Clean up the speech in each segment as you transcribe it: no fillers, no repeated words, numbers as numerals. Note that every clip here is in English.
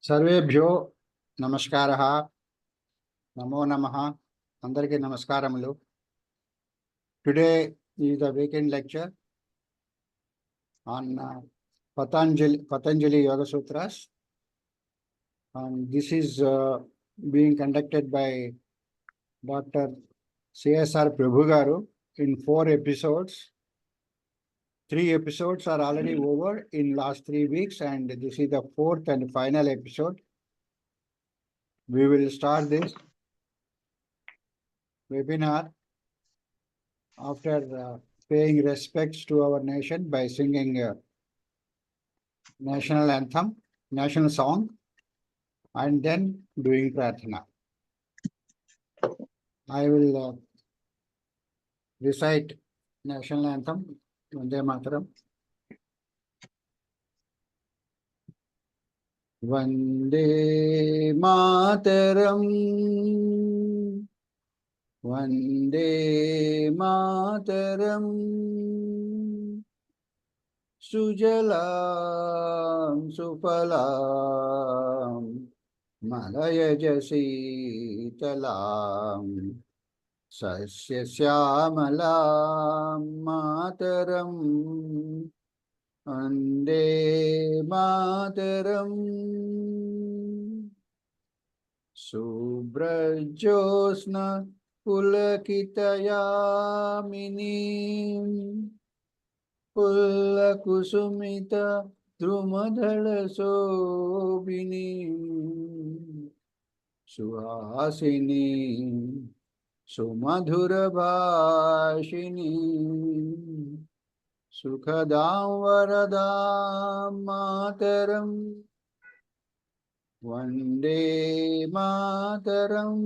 सर्वेभ्यो नमस्कारः नमो नमः अंदरिकी नमस्कारमुलु. Today is the weekend lecture on Patanjali Yoga Sutras, and this is being conducted by Dr. CSR Prabhu garu in 4 episodes. 3 episodes are already over in last 3 weeks, and this is the 4th and final episode. We will start this webinar after paying respects to our nation by singing national anthem, national song, and then doing prarthana. I will recite national anthem, Vande Mataram. Vande Mataram, Vande Mataram, Sujalam Sufalam, Malayaj Sitalam, Sasya Syamalam Mataram, Vande Mataram, Subrajosna Pulakitayamini, Pullakusumita Drumadhala Sobhini, Suhasini Sumadhura Bhashini, Sukhadam Varadam Mataram, Vande Mataram,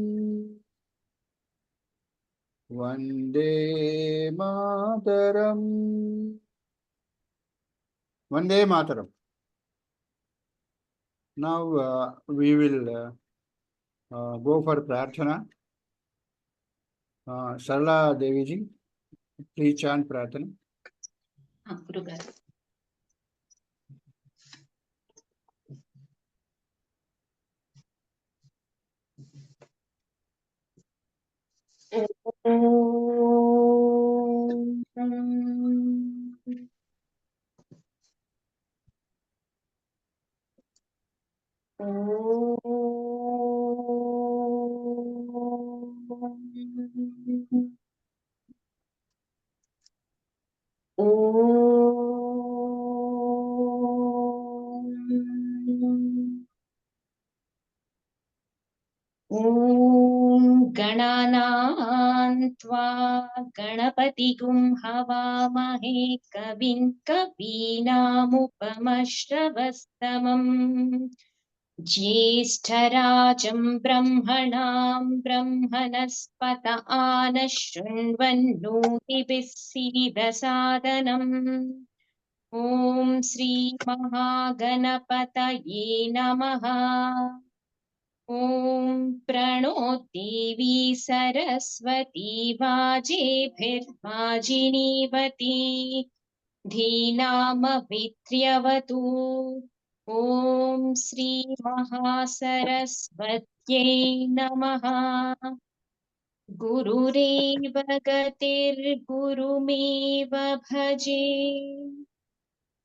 Vande Mataram, Vande Mataram. Now we will go for prarthana. Sarla Devi ji, please chant prarthana. Guru garu. गणानां त्वा गणपतिगुं हवामहे कविं कवीनामुपमश्रवस्तमम् ज्येष्ठराजं ब्रह्मणां ब्रह्मणस्पत आनः शृण्वन्नोतिभिः सीदसादनम् ॐ श्रीमहागणपतये नमः। ॐ प्रणो देवी सरस्वती वाजेभिर्वाजिनीवती धीनामभित्र्यवतु। ॐ श्रीमहासरस्वत्यै नमः। गुरुरेव गतिर्गुरुमेव भजे,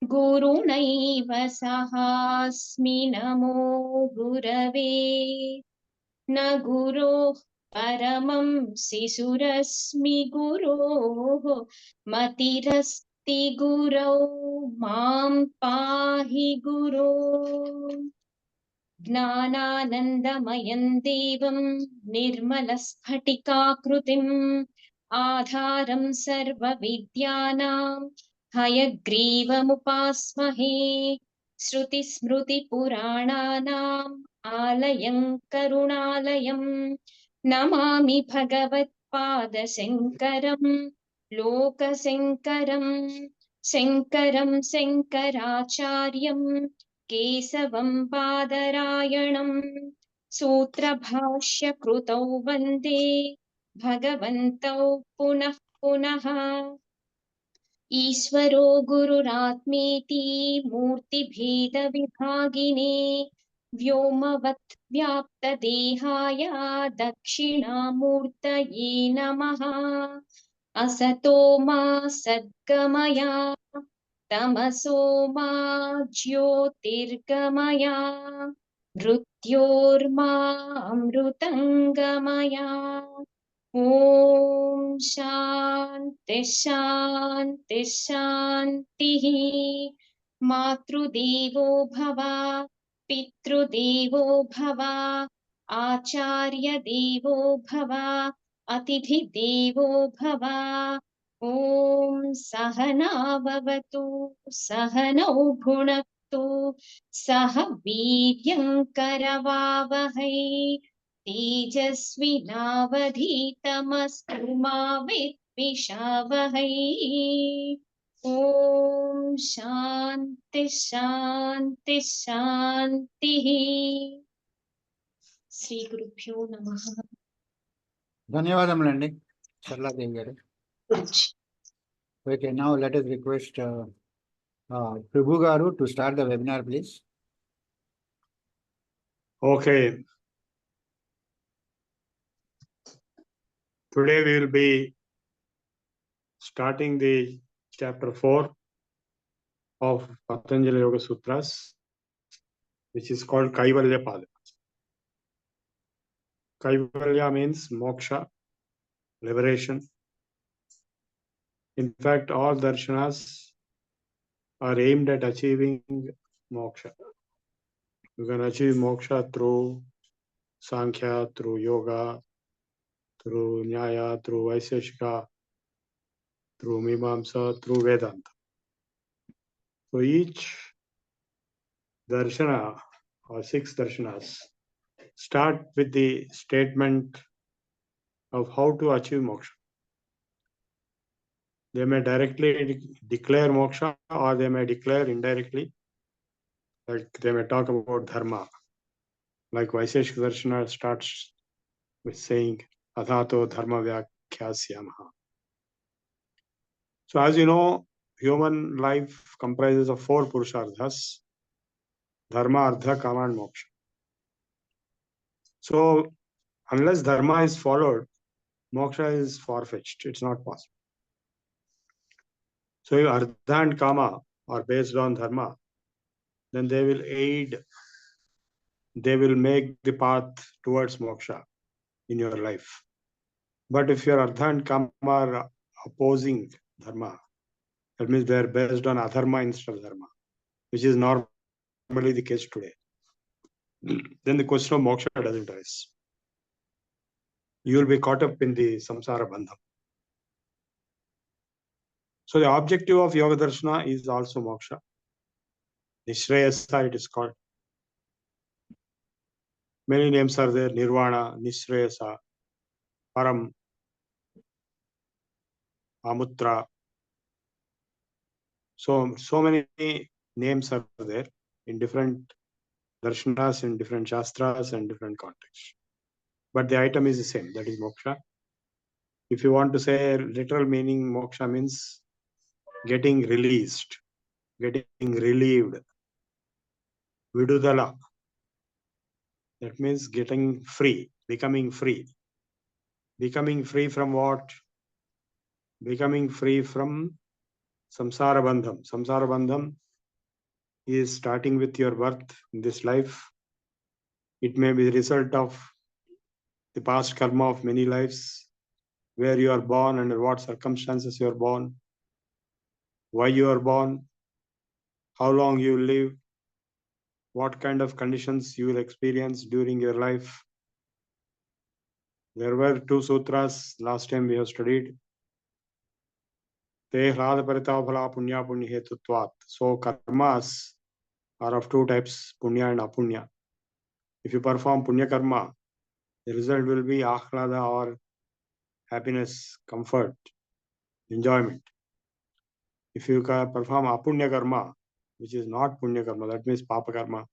गुरुणैव सहास्मि नमो गुरवे। न गुरोः परमं शिशुरस्मि गुरोः मतिरस्ति गुरौ मां पाहि गुरो। ज्ञानानन्दमयं देवं निर्मलस्फटिकाकृतिम् आधारं सर्वविद्यानां हयग्रीवमुपास्महे। श्रुतिस्मृतिपुराणानाम् आलयं करुणालयं नमामि भगवत्पादशङ्करं लोकशङ्करं। शङ्करं शङ्कराचार्यं केशवं बादरायणं सूत्रभाष्यकृतौ वन्दे भगवन्तौ पुनः पुनः। ईश्वरो गुरुरात्मेति मूर्तिभेदविभागिने व्योमवत् व्याप्तदेहाय दक्षिणामूर्तये नमः असतो मा सद्गमय तमसो मा ज्योतिर्गमय मृत्योर्मा अमृतङ्गमय ॐ शान्ति शान्ति शान्तिः मातृदेवो भव पितृदेवो भव आचार्यदेवो भव अतिथिदेवो भव ॐ सहना भवतु सहनौ भुनक्तु सह वीर्यं करवावहै तेजस्विनावधीतमस्तु मा विद्विषावहै ॐ शान्ति शान्ति शान्तिः శ్రీ గురుభ్యో నమః ధన్యవాదములండి సరళాదేవి గారు. Okay, now let us request Prabhu garu to start the webinar, please. Okay. Today we will be starting the chapter 4 of Patanjali Yoga Sutras, which is called Kaivalya Pada. Kaivalya means moksha, liberation. In fact, all darshanas are aimed at achieving moksha. You can achieve moksha through Sankhya, through yoga, through Nyaya, through Vaiseshika, through Mimamsa, through Vedanta. So each darshana or 6 darshanas start with the statement of how to achieve moksha. They may directly declare moksha or they may declare indirectly, like they may talk about dharma. Like Vaiseshika Darshana starts with saying Athato Dharma Vyakhyasyaamaha. So as you know, human life comprises of 4 Purusharthas: Dharma, Artha, Kama and Moksha. So unless Dharma is followed, Moksha is far-fetched. It's not possible. So if Artha and Kama are based on Dharma, then they will aid, they will make the path towards moksha in your life. But if your Artha and Kama are opposing Dharma, that means they are based on Adharma instead of Dharma, which is normally the case today, then the question of moksha doesn't arise. You will be caught up in the samsara bandham. So the objective of Yoga Darshana is also moksha. Nishreyasa it is called. Many names are there: Nirvana, Nishreyasa, Param, Amutra. So many names are there in different darshanas, in different shastras and different contexts. But the item is the same, that is moksha. If you want to say literal meaning, moksha means getting released, getting relieved. Vidudala. That means getting free, becoming free. Becoming free from what? Becoming free from samsara bandham. Samsara bandham is starting with your birth in this life. It may be the result of the past karma of many lives, where you are born, under what circumstances you are born, why you are born, how long you live, what kind of conditions you will experience during your life. There were 2 sutras last time we have studied. Te hlada paritavaphala punya punya hetutvat. So karmas are of 2 types, punya and apunya. If you perform punya karma, the result will be ahlada or happiness, comfort, enjoyment. If you perform apunya karma, which is not punya karma, that means papa karma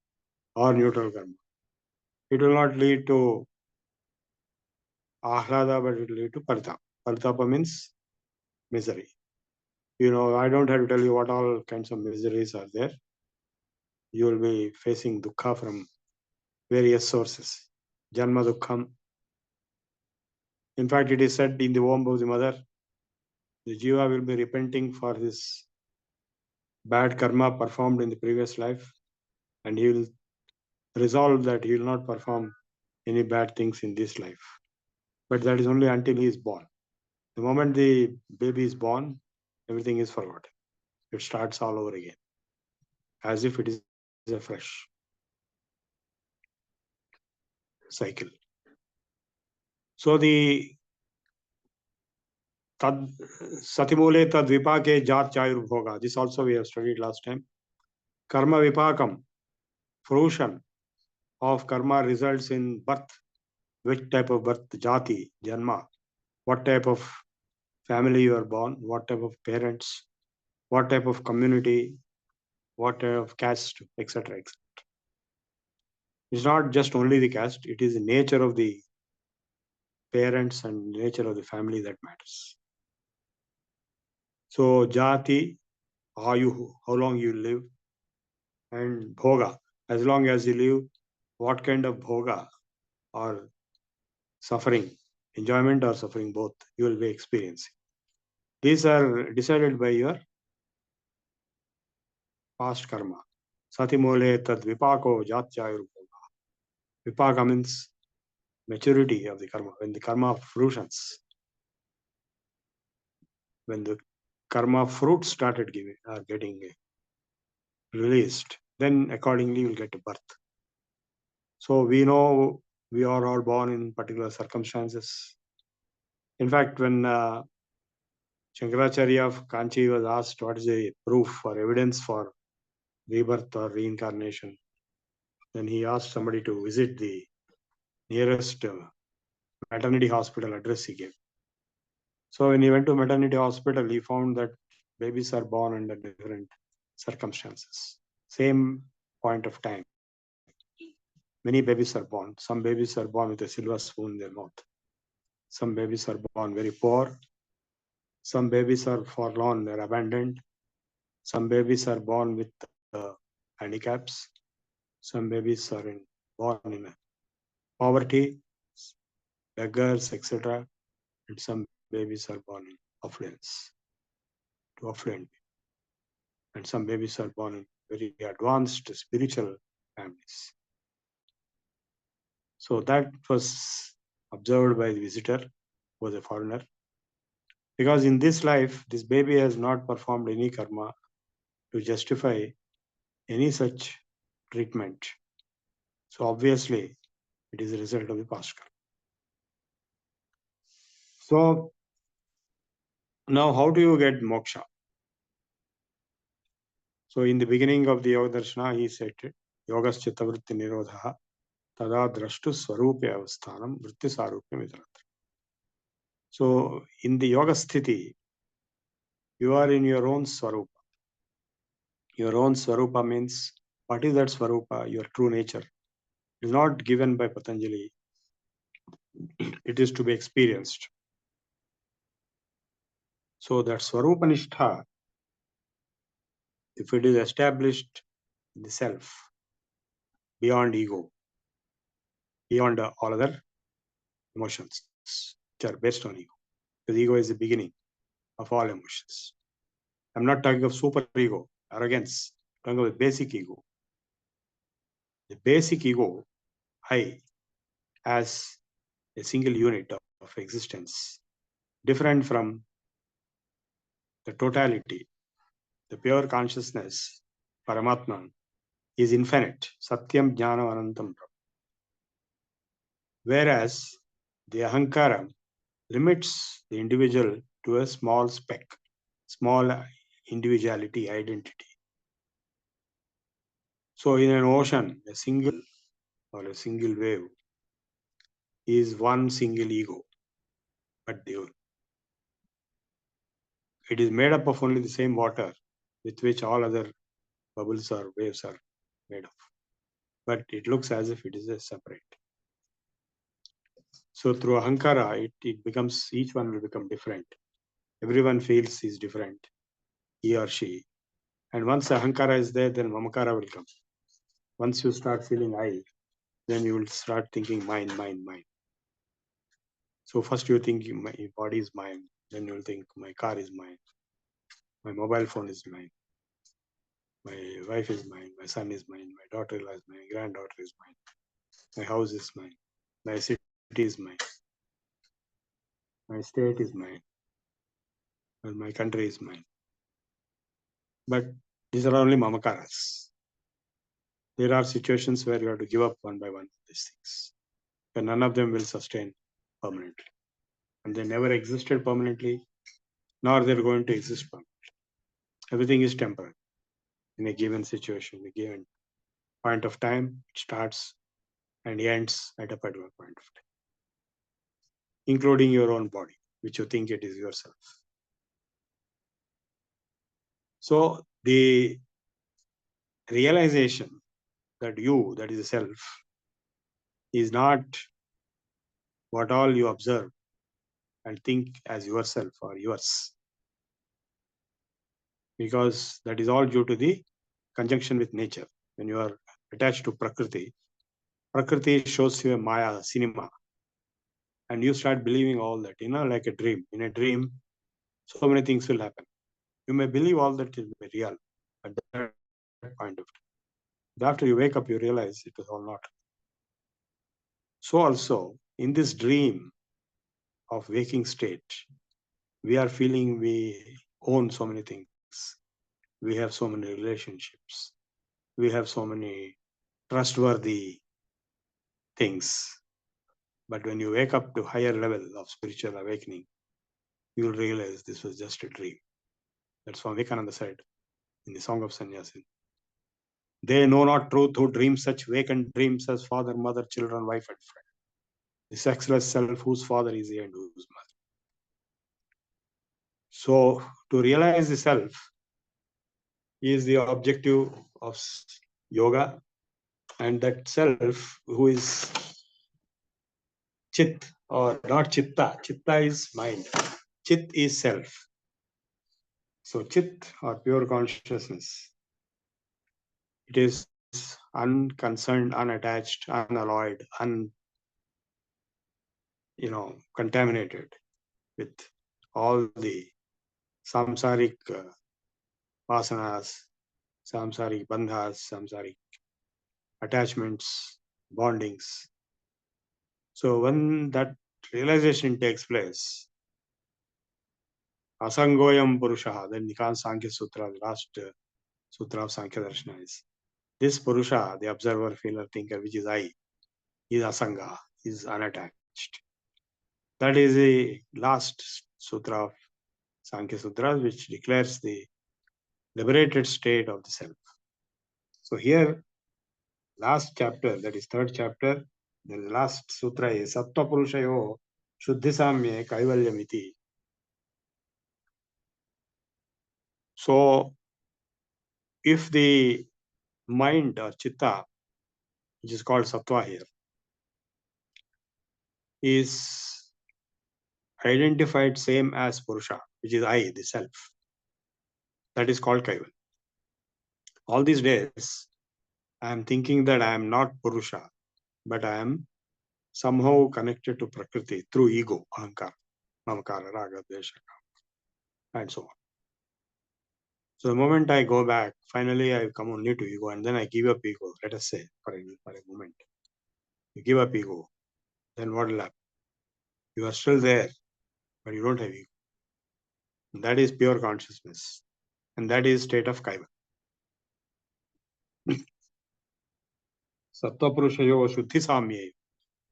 or neutral karma, it will not lead to ahlada, but it will lead to paritapa. Paritapa means misery. You know, I don't have to tell you what all kinds of miseries are there. You will be facing dukkha from various sources. Janma Dukkham. In fact, it is said in the womb of the mother, the Jiva will be repenting for his bad karma performed in the previous life, and he will resolve that he will not perform any bad things in this life. But that is only until he is born. The moment the baby is born, everything is forgotten. It starts all over again, as if it is a fresh cycle. So the tad satimule tad vipake jat chayur bhoga. This also we have studied last time. Karma vipakam, fruition of karma results in birth. Which type of birth? Jati, janma. What type of family you are born, what type of parents, what type of community, what type of caste, etc. etc. It's not just only the caste, it is the nature of the parents and nature of the family that matters. So jati, how long you live, and bhoga, as long as you live, what kind of bhoga or suffering, enjoyment or suffering, both you will be experiencing. These are decided by your past karma. Satimole tad vipako jatchayur bhoga. Vipaka means maturity of the karma. When the karma fruitions, when the karma fruit started getting released, then accordingly you will get a birth. So we know we are all born in particular circumstances. In fact, when Shankaracharya of Kanchi was asked what is the proof or evidence for rebirth or reincarnation, then he asked somebody to visit the nearest maternity hospital address he gave. So when he went to maternity hospital, he found that babies are born under different circumstances. Same point of time. Many babies are born. Some babies are born with a silver spoon in their mouth. Some babies are born very poor. Some babies are forlorn, they're abandoned. Some babies are born with handicaps. Some babies are born in poverty, beggars, etc. And some babies are born in affluence, to affluent. And some babies are born in very advanced spiritual families. So that was observed by the visitor, who was a foreigner. Because in this life, this baby has not performed any karma to justify any such treatment. So obviously, it is a result of the past karma. So now how do you get moksha? So in the beginning of the Yoga Darshana, he said, Yogas Chittavritti Nirodha Tada Drashtu Swarupe Avasthanam Vritti Sarupya Mitratra. So in the Yoga Sthiti, you are in your own Swarupa. Your own Swarupa means, what is that Swarupa? Your true nature. It is not given by Patanjali. It is to be experienced. So that Swarupa Nishtha, if it is established in the self, beyond ego, beyond all other emotions which are based on ego. Because ego is the beginning of all emotions. I'm not talking of super ego, arrogance. I'm talking of basic ego. The basic ego, I, as a single unit of existence, different from the totality, the pure consciousness, Paramatman, is infinite. Satyam Jnanam Anantam. Whereas the Ahankara limits the individual to a small speck, small individuality, identity. So in an ocean, a single or a single wave is one single ego, but it is made up of only the same water with which all other bubbles or waves are made of. But it looks as if it is a separate. So through Ahankara, it becomes, each one will become different. Everyone feels he's different, he or she. And once Ahankara is there, then Mamakara will come. Once you start feeling I, then you will start thinking mind, mind, mind. So first you think my body is mine, then you will think my car is mine, my mobile phone is mine, my wife is mine, my son is mine, my daughter-in-law is mine, granddaughter is mine, my house is mine, my city is mine, my state is mine, and my country is mine. But these are only mamakaras. There are situations where you have to give up one by one these things, and none of them will sustain permanently. And they never existed permanently, nor they're going to exist permanently. Everything is temporary in a given situation, a given point of time. It starts and ends at a particular point of time, including your own body, which you think it is yourself. So the realization that you, that is the self, is not what all you observe and think as yourself or yours, because that is all due to the conjunction with nature. When you are attached to Prakriti, Prakriti shows you a Maya cinema, and you start believing all that, like a dream. In a dream, so many things will happen. You may believe all that is real at that point of time. But after you wake up, you realize it was all not. So also, in this dream of waking state, we are feeling we own so many things. We have so many relationships. We have so many trustworthy things. But when you wake up to higher level of spiritual awakening, you will realize this was just a dream. That's what Vivekananda said in the Song of Sannyasin. They know not truth who dream such vacant dreams as father, mother, children, wife, and friend. The sexless self whose father is he and whose mother. So to realize the self is the objective of yoga, and that self who is chit or not chitta. Chitta is mind. Chit is self. So chit or pure consciousness, it is unconcerned, unattached, unalloyed, contaminated with all the samsaric vasanas, samsaric bandhas, samsaric attachments, bondings. So when that realization takes place, asangoyam purusha, then Nikant Sankhya Sutra, the last sutra of Sankhya Darshana is, this purusha, the observer, feeler, thinker, which is I, is asanga, is unattached. That is the last sutra of Sankhya Sutras, which declares the liberated state of the self. So here, last chapter, that is third chapter, the last sutra is Sattva Purushayo Shuddhisamye Kaivalyamiti. So if the mind or chitta, which is called sattva here, is identified same as Purusha, which is I, the self, that is called Kaival. All these days, I am thinking that I am not Purusha, but I am somehow connected to Prakriti through ego, ahankara, mamakara, raga, desha, and so on. So the moment I go back, finally I come only to ego, and then I give up ego, let us say, for a moment. You give up ego, then what will happen? You are still there, but you don't have ego. And that is pure consciousness. And that is state of Kaiva. Sattva Purushayo Shuddhi Samye.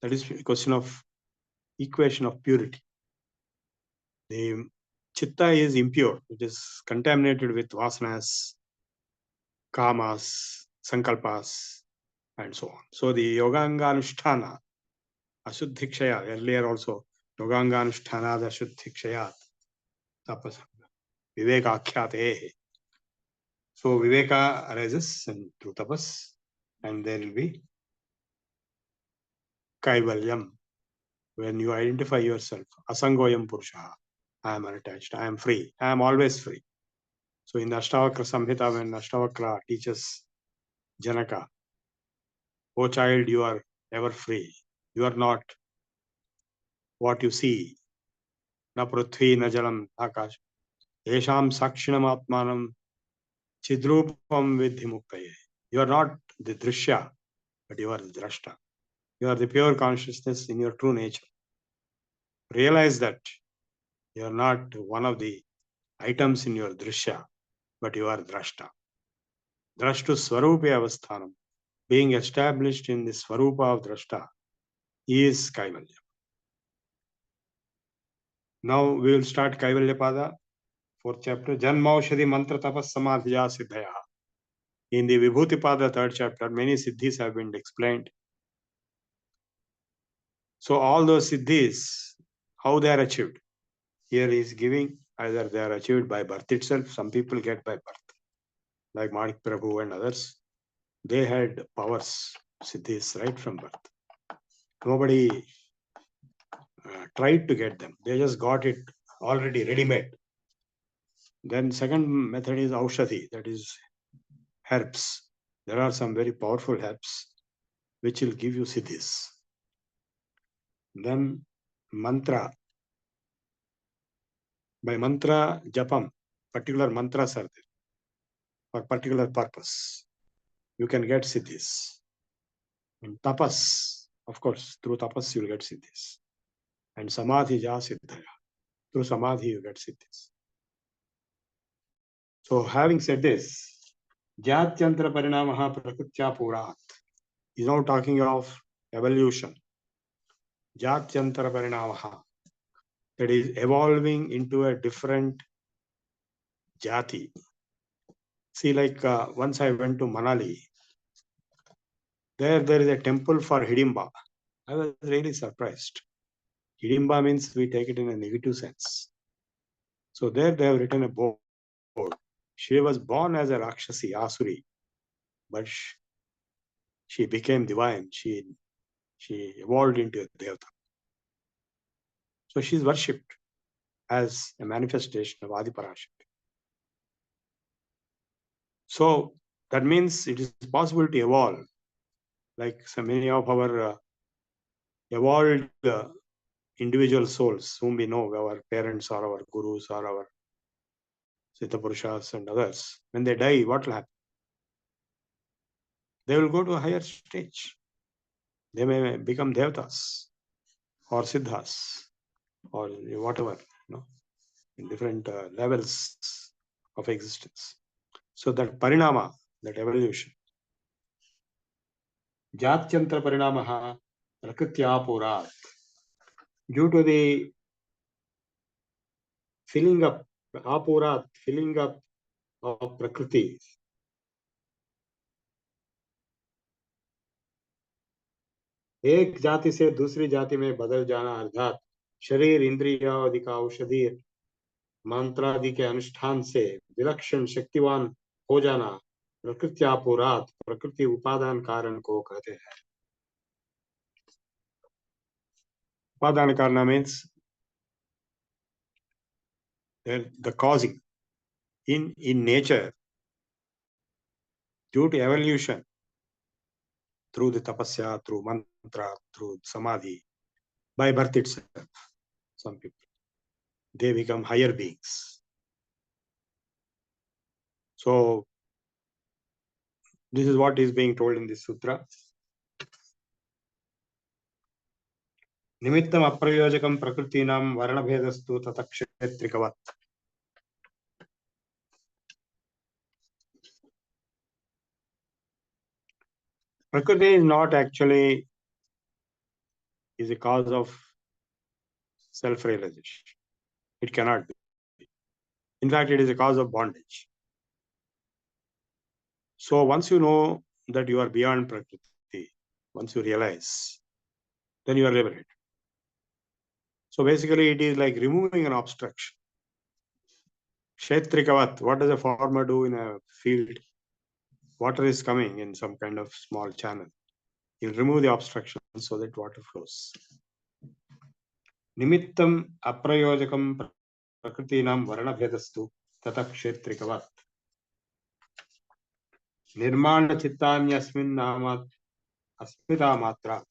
That is a question of equation of purity. The chitta is impure. It is contaminated with vasanas, kamas, sankalpas, and so on. So the Yoganga Anushtana, Ashuddhikshaya, earlier also, Yoganga Anushtana, the Ashuddhikshaya, tapas, Viveka Akhyate. So Viveka arises through tapas, and there will be Kaivalyam. When you identify yourself, Asangoyam Purusha, I am unattached, I am free, I am always free. So in the Ashtavakra Samhita, when Ashtavakra teaches Janaka, oh child, you are ever free. You are not what you see. Na prithvi, na jalam, akash. Yesham sakshinam atmanam chidrupam vidhi muktaye. You are not the drishya, but you are the drashta. You are the pure consciousness in your true nature. Realize that you are not one of the items in your drishya, but you are drashta. Drashtu swarupe avasthanam. Being established in the swarupa of drashta is Kaivalya. Now we will start Kaivalya Pada, 4th chapter. Janmaushadhi mantra tapas samadhiya siddhaya. In the Vibhuti Pada, 3rd chapter, many siddhis have been explained. So all those siddhis, how they are achieved? Here he is giving either they are achieved by birth itself. Some people get by birth, like Manik Prabhu and others. They had powers, siddhis, right from birth. Nobody tried to get them. They just got it already ready-made. Then second method is Aushadhi, that is herbs. There are some very powerful herbs which will give you siddhis. Then mantra. By mantra japam, particular mantras are there for particular purpose. You can get siddhis. And tapas, of course, through tapas you will get siddhis. And samadhi ja siddhaya. Through samadhi you get siddhis. So having said this, Jatyantra parinamaha prakritya purat is now talking of evolution. Jatyantra parinamaha, that is evolving into a different jati. See, like once I went to Manali, there is a temple for Hidimba. I was really surprised. Hidimba means we take it in a negative sense. So there they have written a board. She was born as a Rakshasi, Asuri, but she became divine. She evolved into a Devata. So she is worshipped as a manifestation of Adiparashakti. So that means it is possible to evolve, like so many of our evolved individual souls whom we know, our parents or our gurus or our Siddha Purushas and others. When they die, what will happen? They will go to a higher stage. They may become devatas or siddhas or whatever, in different levels of existence. So that parinama, that evolution, Jatyantra parinamaha prakritya purat, due to the filling up, apurat, filling up of prakriti, एक जाति से दूसरी जाति में बदल जाना, अर्थात शरीर इंद्रिय आदि का औषधि मंत्रादि के अनुष्ठान से विलक्षण शक्तिवान हो जाना, प्रकृत्यापुरात, प्रकृति उपादान कारण को कहते हैं. उपादान कारण means the causing in nature due to evolution through the tapasya, through mantra, through samadhi, by birth itself. Some people, they become higher beings. So this is what is being told in this sutra. Nimittam aprayojakam prakritinam varnabhedastu tatakshetrikavat. Prakriti is not actually is a cause of self-realization. It cannot be. In fact, it is a cause of bondage. So once you know that you are beyond Prakriti, once you realize, then you are liberated. So basically it is like removing an obstruction. Kshetrikavat, what does a farmer do in a field? Water is coming in some kind of small channel. He'll remove the obstruction so that water flows. Nimittam aprayojakam prakritinam varnabhedastu tata kshetrikavat. Nirmana chittanyasmin namat asmita matra.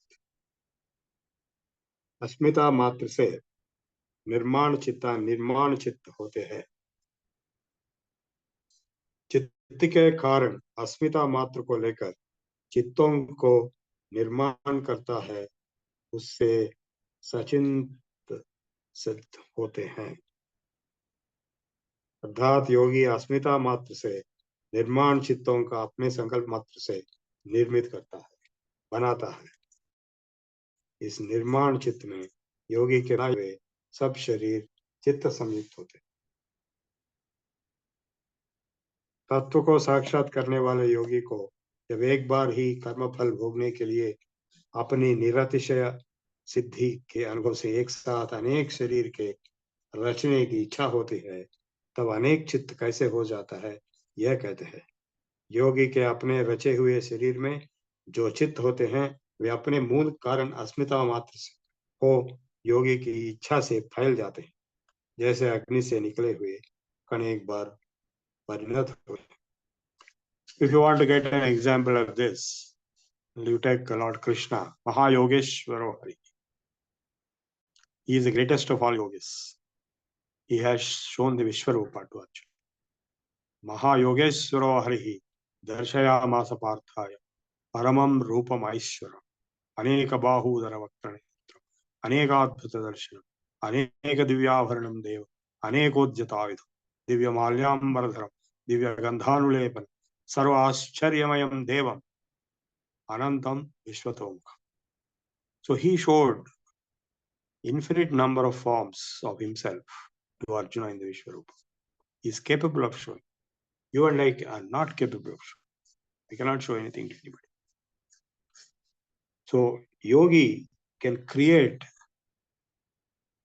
अस्मिता मात्र से निर्माण चित्त होते हैं। चित्त के कारण अस्मिता मात्र को लेकर चित्तों को निर्माण करता है, उससे सचिंत सिद्ध होते हैं। अर्थात योगी अस्मिता मात्र से निर्माण चित्तों का अपने संकल्प मात्र से निर्मित करता है, बनाता है। इस निर्माण चित्त में योगी के हुए सब शरीर चित्त संयुक्त होते हैं। तत्व को साक्षात करने वाले योगी को जब एक बार ही कर्म फल भोगने के लिए अपनी निरतिशय सिद्धि के अनुभव से एक साथ अनेक शरीर के रचने की इच्छा होती है, तब अनेक चित्त कैसे हो जाता है, यह कहते हैं। योगी के अपने रचे हुए शरीर में जो चित्त होते हैं, वे अपने मूल कारण अस्मिता मात्र से हो योगी की इच्छा से फैल जाते हैं, जैसे अग्नि से निकले हुए कण एक बार परिणत हुए। If you want to get an example of this, you take Lord Krishna, Mahayogeshwaro Hari. He is the greatest of all yogis. He has shown the Vishwarupa to Arjuna. Mahayogeshwaro Hari Darshayamasa Parthaya Paramam Rupam Aishwaram Aneka Bahudara Vaktranetram Anekadbhuta Darshanam Aneka Divyabharanam Deva Anekodjatavidam Divya Malyam Varadharam Divya Gandhanulepan Sarvascharyamayam Devam Anantam Vishwatomukha. So he showed infinite number of forms of himself to Arjuna in the Vishwarupa. He is capable of showing. You and I are not capable of showing. We cannot show anything to anybody. So yogi can create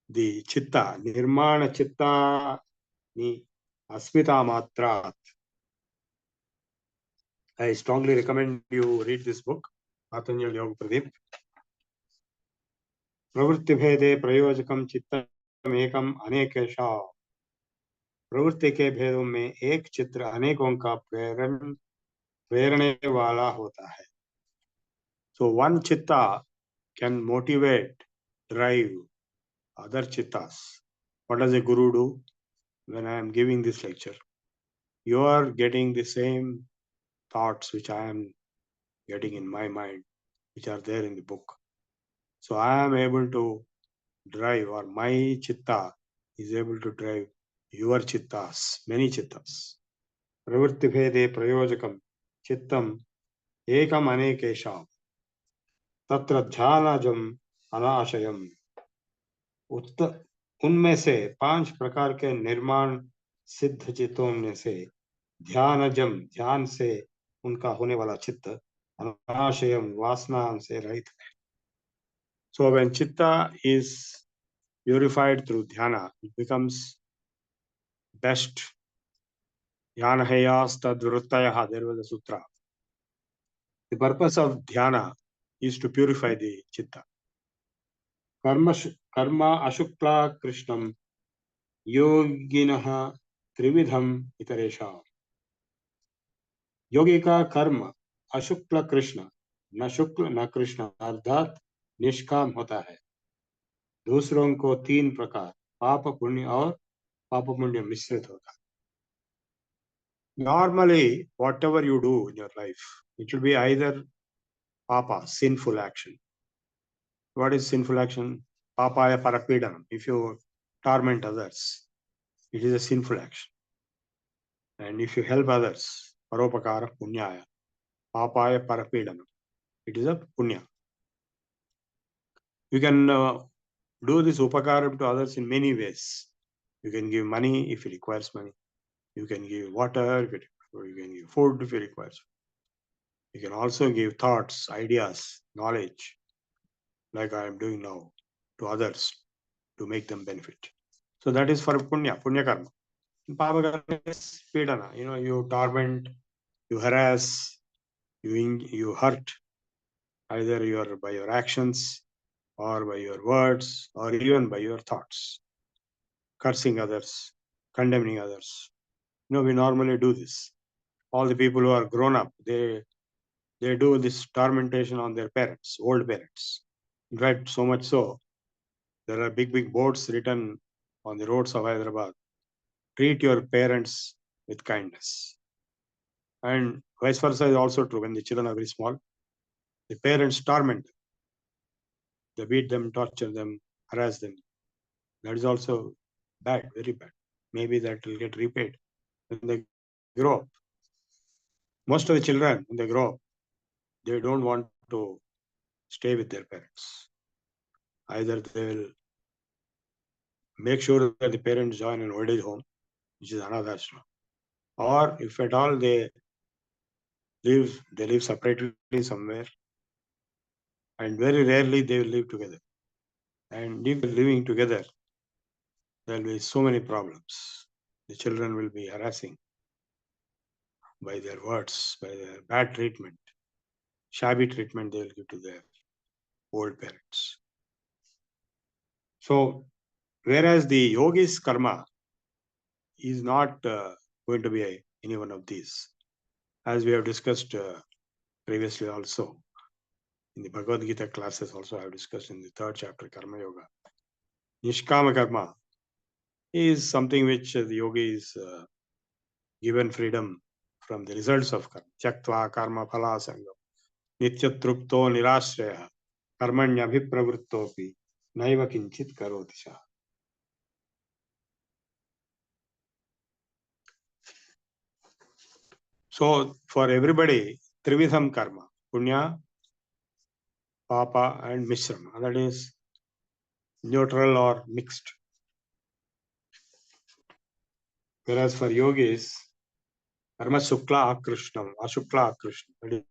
the chitta, nirmana chitta ni asmita matrat. I strongly recommend you read this book, Patanjali Yoga Pradeep. प्रवृत्ति भेदे प्रयोजकम चित्तम एकम अनेकेशा। प्रवृत्ति के भेदों में एक चित्र अनेकों का प्रेरणे वाला होता है। So one chitta can motivate, drive other chittas. What does a guru do? When I am giving this lecture, you are getting the same thoughts which I am getting in my mind, which are there in the book. So I am able to drive, or my chitta is able to drive your chittas, many chittas. Pravritti bhede prayojakam chittam ekam anekesham तत्र ध्यानजम अनाशयम। उनमें से 5 प्रकार के निर्माण सिद्ध चित्तों में से ध्यानजम, ध्यान से उनका होने वाला चित्त, अनाशयम, वासना से रहित है। So when chitta is purified through dhyana, it becomes best. Dhyana hayas tadvruttayah, there was a sutra. The purpose of dhyana is to purify the chitta. Karma अशुक्ला कृष्णम योगिनः त्रिविधम इतरेशा। योगी का कर्म अशुक्ल कृष्ण, न शुक्ल न कृष्ण, अर्थात निष्काम होता है। दूसरों को 3 प्रकार, पाप पुण्य और पाप पुण्य मिश्रित होता है। Normally, whatever you do in your life, it will be either papa, sinful action. What is sinful action? Papaya parapidanam. If you torment others, it is a sinful action. And if you help others, paropakara punyaya, papaya parapidanam, it is a punya. You can do this upakaram to others in many ways. You can give money if it requires money. You can give water, or you can give food if it requires. You can also give thoughts, ideas, knowledge, like I am doing now, to others to make them benefit. So that is for punya karma. Papa karma is pidana. You torment, you harass, you hurt, either by your actions, or by your words, or even by your thoughts, cursing others, condemning others. We normally do this. All the people who are grown up, they do this tormentation on their parents, old parents. In fact, so much so There are big boards written on the roads of Hyderabad. Treat your parents with kindness. And vice versa is also true. When the children are very small, the parents torment them. They beat them, torture them, harass them. That is also bad, very bad. Maybe that will get repaid when they grow up. Most of the children, when they grow up, they don't want to stay with their parents. Either they will make sure that the parents join an old age home, which is another ashram, or if at all they live separately somewhere, and very rarely they will live together. And if they're living together, there will be so many problems. The children will be harassing by their words, by their bad treatment, shabby treatment they will give to their old parents. So, whereas the yogi's karma is not going to be any one of these, as we have discussed previously also. In the Bhagavad Gita classes also I have discussed in the 3rd chapter, Karma Yoga. Nishkama karma is something which the yogi is given freedom from the results of karma. Tyaktva karma phala sangam. Nitya trupto nirashraya. Karmanya bhipravrittopi. Naiva kinchit karoti sha. So for everybody, Trividham karma. Punya, Papa and Mishrama. That is neutral or mixed. Whereas for yogis, karma sukla akrishnam, ashukla akrishnam. That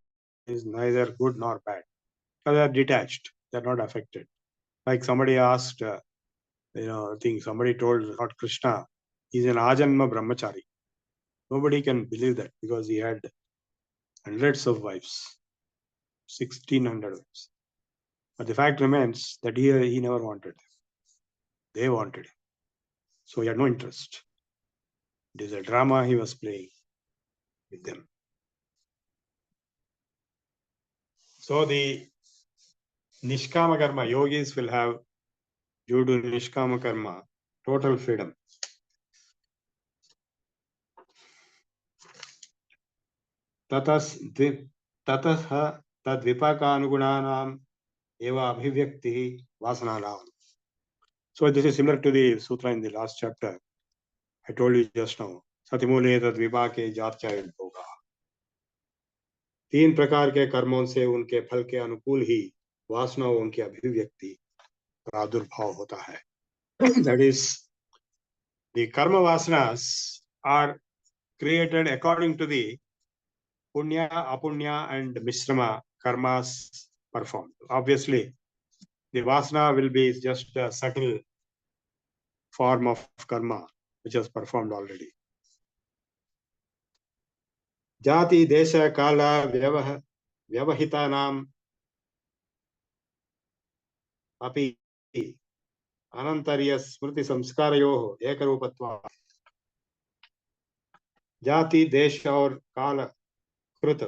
is neither good nor bad. Because they are detached, they are not affected. Like somebody asked, I think somebody told Lord Krishna, he's an Ajanma Brahmachari. Nobody can believe that because he had hundreds of wives, 1600 wives. But the fact remains that he never wanted them. They wanted him. So he had no interest. It is a drama he was playing with them. So the Nishkama Karma, yogis will have, due to Nishkama Karma, total freedom. ततः तद्विपाकानुगुणानाम् एव अभिव्यक्तिः वासनानाम्. So this is similar to the sutra in the last chapter. I told you just now. सतिमूले तद्विपाके जात्याय भोगा. 3 प्रकार के कर्मों से उनके फल के अनुकूल ही वासनाओं की अभिव्यक्ति प्रादुर्भाव होता है. That is, the karma vasanas are created according to the punya, apunya and mishrama karmas performed. Obviously, the vasana will be just a subtle form of karma which is performed already. Jati, desha, kala, vyavahitanam api anantarya smriti samskarayoh ekarupatva. जाति, देश और काल कृत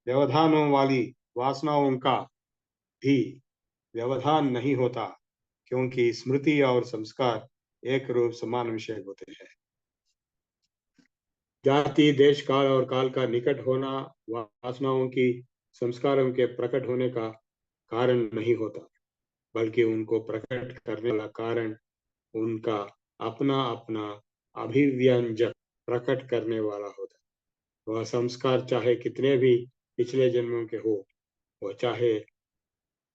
व्यवधानों वाली वासनाओं का भी व्यवधान नहीं होता, क्योंकि स्मृति और संस्कार एक रूप समान विषय होते हैं. जाति, देश, काल और काल का निकट होना वासनाओं की संस्कारों के प्रकट होने का कारण नहीं होता, बल्कि उनको प्रकट करने वाला कारण उनका अपना अपना अभिव्यंजक प्रकट करने वाला होता है. वह संस्कार चाहे कितने भी पिछले जन्मों के हो, वह चाहे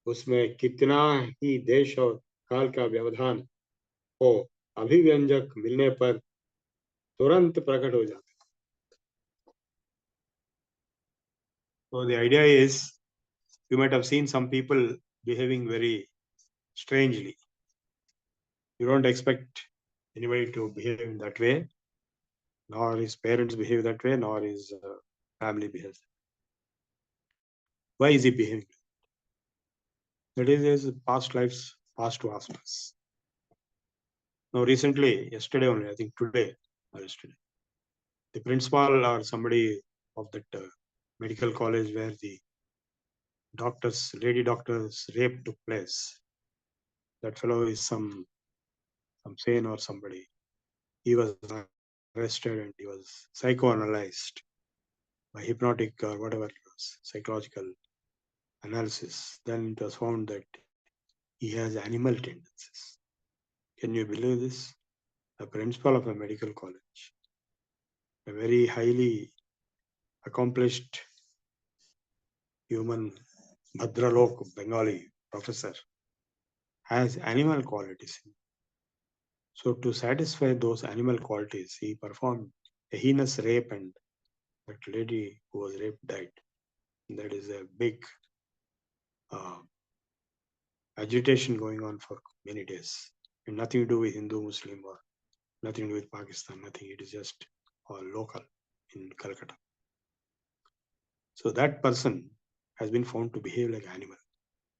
उसमें कितना ही देश और काल का व्यवधान हो, अभिव्यंजक मिलने पर तुरंत प्रकट हो जाता है. So the idea is, you might have seen some people behaving very strangely. You don't expect anybody to behave in that way, nor his parents behave that way, nor his family behaves. Why is he behaving? That is his past lives, past vasanas. Now recently, yesterday only, I think today or yesterday, the principal or somebody of that medical college where the lady doctors rape took place. That fellow is some some sane or somebody, he was arrested and he was psychoanalyzed by hypnotic or whatever it was, psychological analysis. Then it was found that he has animal tendencies. Can you believe this? A principal of a medical college, a very highly accomplished human, Bhadralok, Bengali professor, has animal qualities. So to satisfy those animal qualities, he performed a heinous rape, and that lady who was raped died. That is a big agitation going on for many days, and nothing to do with Hindu, Muslim, or nothing to do with Pakistan, nothing. It is just all local in Calcutta. So that person has been found to behave like an animal.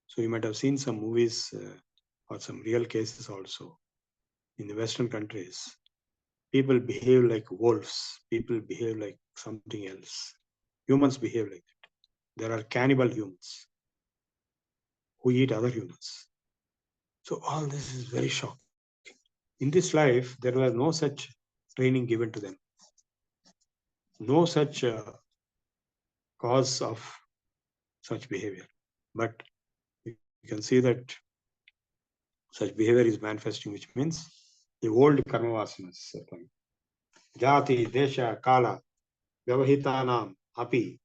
So you might have seen some movies or some real cases also in the Western countries. People behave like wolves. People behave like something else. Humans behave like that. There are cannibal humans who eat other humans. So all this is very shocking. In this life, there was no such training given to them. No such cause of such behavior. But you can see that such behavior is manifesting, which means the old karma vasanas. Jati, desha, kala, vyavahitanam, api,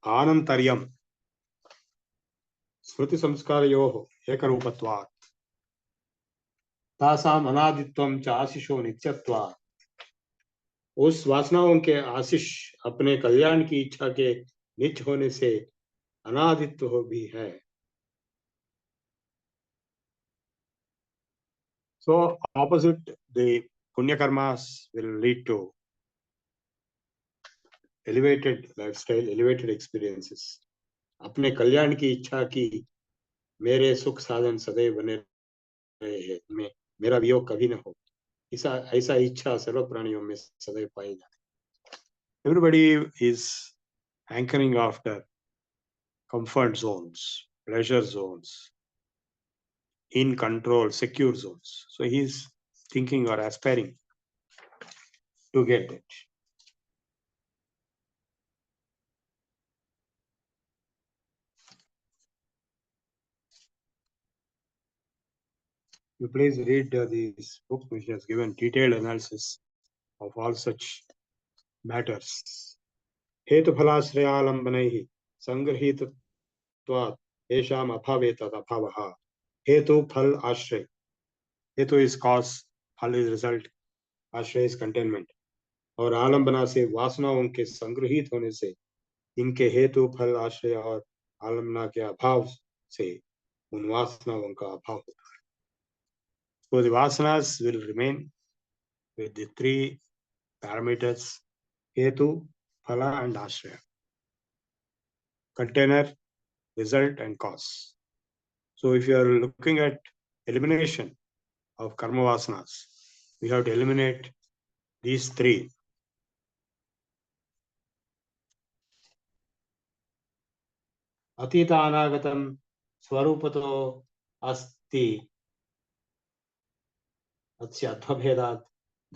anantaryam, smriti samskarayoho, ekarupatvat, तासाम अनादित्वम च आशीषो नित्यत्वात्. उस वासनाओं के आशीष अपने कल्याण की इच्छा के नित्य होने से अनादित्व भी है. So opposite, the punya karmas will lead to elevated lifestyle, elevated experiences. अपने कल्याण की इच्छा की मेरे सुख साधन सदैव बने रहे हैं, मेरा वियोग कभी न हो, ऐसा इच्छा सर्व प्राणियों में सदैव पाई जाती. Everybody is hankering after comfort zones, pleasure zones, in control, secure zones. So he is thinking or aspiring to get that. You please read this book, which has given detailed analysis of all such matters. Hetu phalashrayalambhanaihi sangrahitvatvat esham abhavetat abhavaha. Hetu phal ashray. Hetu is cause, phal is result, ashray is containment. और आलम्बना से वासनाओं के संग्रहित होने से इनके हेतु फल आश्रय और आलम्बना के अभाव से उन वासनाओं का अभाव होता है. So the vasanas will remain with the three parameters: hetu, phala, and ashraya. Container, result, and cause. So if you are looking at elimination of karma vasanas, we have to eliminate these three. Atita anagatam swarupato asti अध्वभेदात्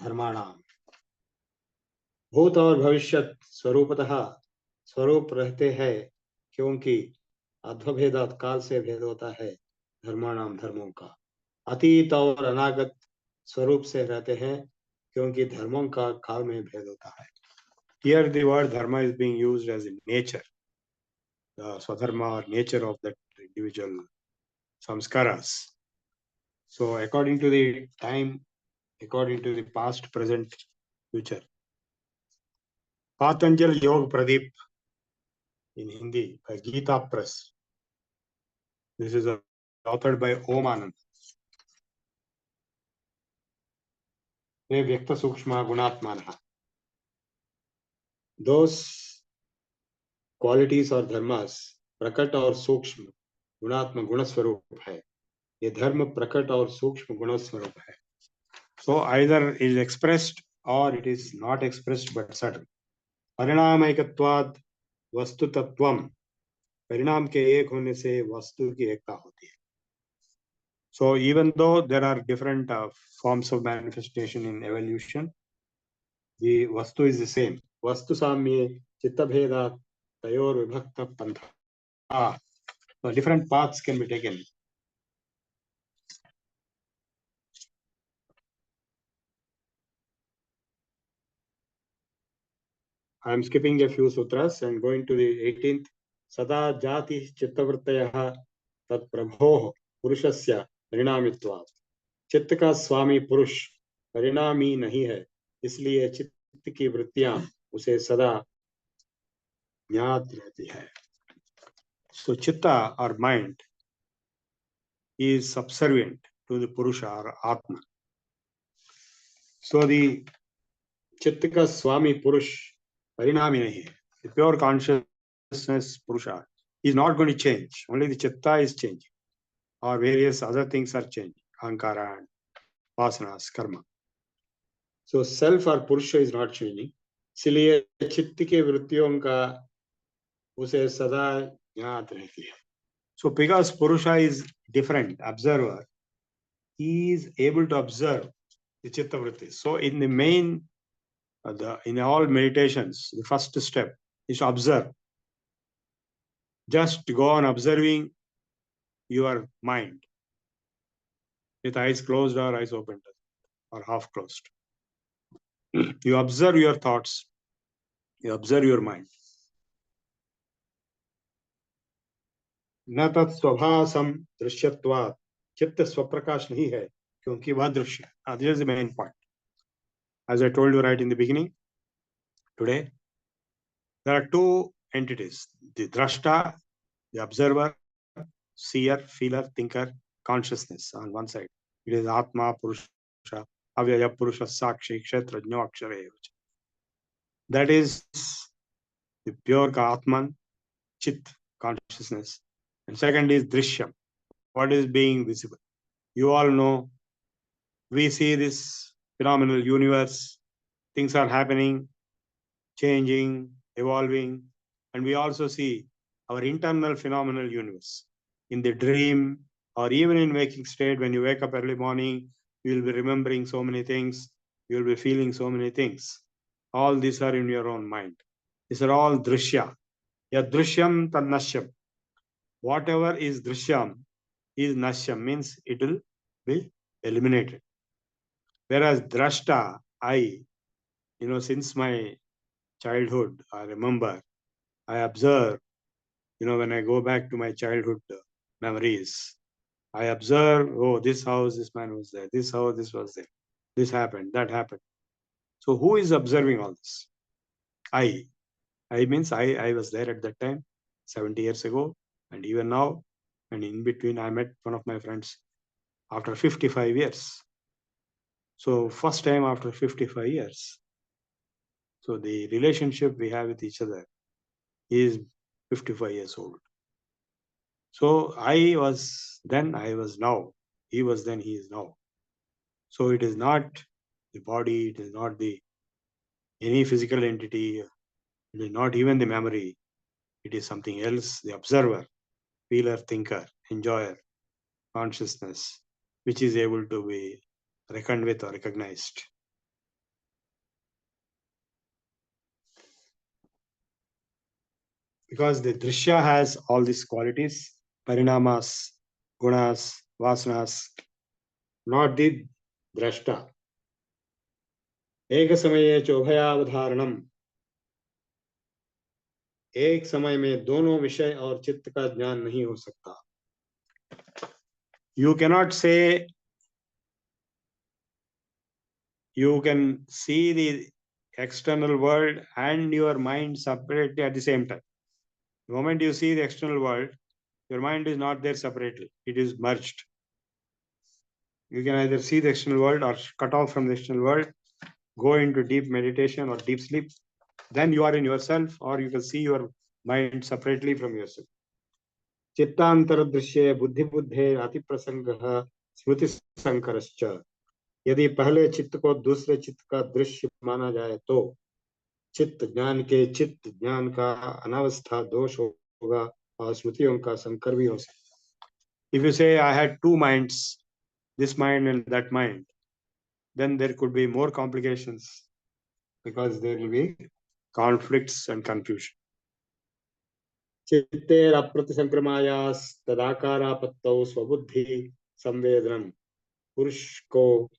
धर्माणाम. भूत और भविष्यत स्वरूपतः स्वरूप रहते हैं, क्योंकि अध्वभेदात् काल से भेद होता है धर्माणाम धर्मों का. अतीत और अनागत स्वरूप से रहते हैं, क्योंकि धर्मों का काल में भेद होता है. Here the word dharma is being used as in nature, the swadharma or nature of that individual samskaras. So according to the time, according to the past, present, future. Patanjali Yoga Pradeep in Hindi by Gita Press. This is authored by Om Anand. Vyakta Sukshma Gunatmanah. Those qualities or dharmas, prakat और सूक्ष्म गुणात्म गुण स्वरूप है. ये धर्म प्रकट और सूक्ष्म गुण स्वरूप है. So either it is expressed or it is not expressed but subtle. परिणामैकत्वाद वस्तु तत्वम. परिणाम के एक होने से वस्तु की एकता होती है. So even though there are different forms of manifestation in evolution, the vastu is the same. Vastu samye chitta bheda tayor vibhakta pantha. So different paths can be taken. I am skipping a few sutras and going to the 18th. Sada jati chittavrittayah tat prabhoh purushasya parinamitvat. चित्त का स्वामी पुरुष परिणामी नहीं है, इसलिए चित्त की वृत्तियां उसे सदा ज्ञात रहती है. So chitta or mind is subservient to the purusha or atma. So the चित्त का स्वामी पुरुष परिणामी नहीं है. The pure consciousness purusha is not going to change. Only the chitta is changing, or various other things are changing. Ahankara and vasanas, karma. So self or purusha is not changing. इसलिए चित्त के वृत्तियों का उसे सदा ज्ञात रहती है. So because purusha is different observer, he is able to observe the chitta vritti. So in the main, in all meditations, the first step is to observe. Just go on observing your mind with eyes closed or eyes open or half closed. You observe your thoughts, you observe your mind. न तत् स्वभासम दृश्यत्वात्, चित्त स्वप्रकाश नहीं है क्योंकि वह दृश्य. This is the main point. As I told you right in the beginning, today there are two entities: the drashta, the observer, seer, feeler, thinker, consciousness on one side. It is Atma, Purusha, Avyaya, Purusha, Sakshi, Kshetrajno, Akshare. That is the pure Atman, Chit, consciousness. And second is Drishyam, what is being visible. You all know, we see this phenomenal universe, things are happening, changing, evolving, and we also see our internal phenomenal universe. In the dream or even in waking state, when you wake up early morning, you will be remembering so many things, you will be feeling so many things. All these are in your own mind. These are all drishya. Yadrishyam tad nashyam. Whatever is drishyam is nashyam, means it will be eliminated. Whereas drashta, I, since my childhood, I remember, I observe, when I go back to my childhood memories, I observe, oh, this house, this man was there, this house, this was there, this happened, that happened. So who is observing all this? I. I means I was there at that time, 70 years ago, and even now, and in between, I met one of my friends after 55 years. So first time after 55 years. So the relationship we have with each other is 55 years old. So I was then, I was now. He was then, he is now. So it is not the body, it is not any physical entity, it is not even the memory. It is something else, the observer, feeler, thinker, enjoyer, consciousness, which is able to be reckoned with or recognized. Because the drishya has all these qualities, parinamas, gunas, vasanas, not the drashta. Eka samaye chobhayavadharanam. एक समय में दोनों विषय और चित्त का ज्ञान नहीं हो सकता. You cannot say you can see the external world and your mind separately at the same time. The moment you see the external world, your mind is not there separately. It is merged. You can either see the external world or cut off from the external world, go into deep meditation or deep sleep. Then you are in yourself, or you can see your mind separately from yourself. चित्तांतर दृश्ये बुद्धि बुद्धे अति प्रसंगः स्मृति संकरश्च. यदि पहले चित्त को दूसरे चित्त का दृश्य माना जाए तो चित्त ज्ञान के चित्त ज्ञान का अनावस्था दोष होगा और स्मृतियों का संकर भी हो सकता है. If you say I had two minds, this mind and that mind, then there could be more complications because there will be conflicts and confusion. चित्तेर अप्रतिसंक्रमायास तदाकारापत्तौ स्वबुद्धि संवेदनम, पुरुष को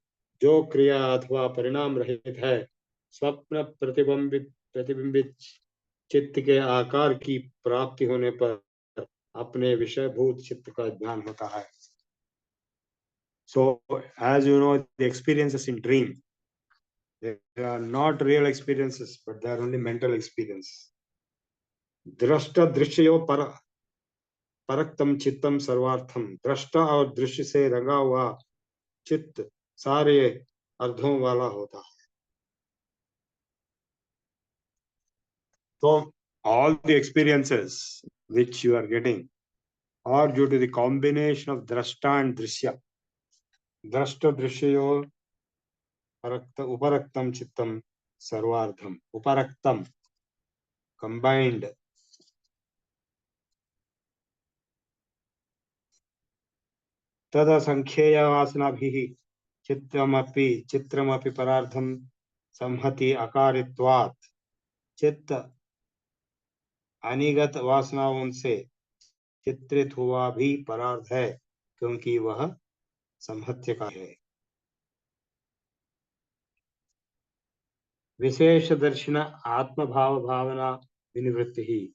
जो क्रिया अथवा परिणाम रहित है, स्वप्न प्रतिबिंबित चित्त के आकार की प्राप्ति होने पर अपने विषयभूत चित्त का ज्ञान होता है. So, as you know, the experiences in dream, they are not real experiences, but they are only mental experience. दृष्टा दृश्यो परक्तम चित्तम सर्वार्थम, दृष्टा और दृश्य से रंगा हुआ चित्त सारे अर्थों वाला होता है. So all the experiences which you are getting are due to the combination of drashta and drishya. Drashta drishyo uparaktam chittam sarvartham. Uparaktam, combined. Tada sankhyeya vasanabhihi chitramapi parardham samhati akaritvat. चित्त अनिगत वासनाओं से चित्रित हुआ भी परार्थ है, क्योंकि वह संहत्य का है. विशेष दर्शन आत्मभाव भावना विनिवृत्ति ही,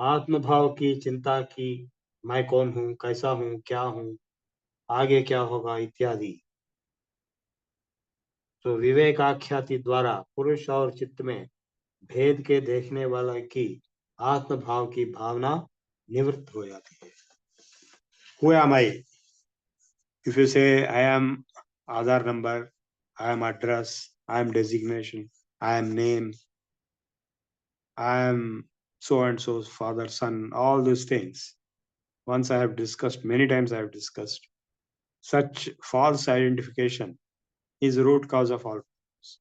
आत्मभाव की चिंता की, मैं कौन हूं, कैसा हूं, क्या हूं, आगे क्या होगा इत्यादि. तो विवेकाख्याति द्वारा पुरुष और चित्त में भेद के देखने वाला की आत्मभाव की भावना निवृत्त हो जाती है. Who am I? If you say I am Aadhaar number, I am address, I am designation, I am name, I am so and so's father, son, all these things. Once I have discussed, many times I have discussed, such false identification is the root cause of all problems.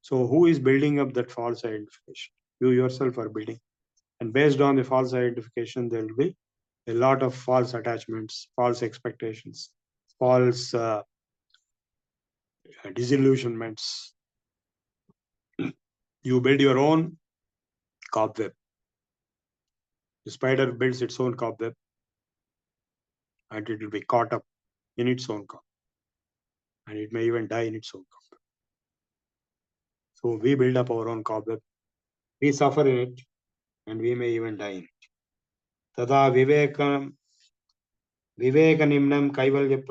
So who is building up that false identification? You yourself are building. And based on the false identification, there will be a lot of false attachments, false expectations, false disillusionments. You build your own cobweb. The spider builds its own cobweb and it will be caught up in its own cobweb. And it may even die in its own cobweb. So we build up our own cobweb. We suffer in it and we may even die in it. Tada vivekanimnam kaivalya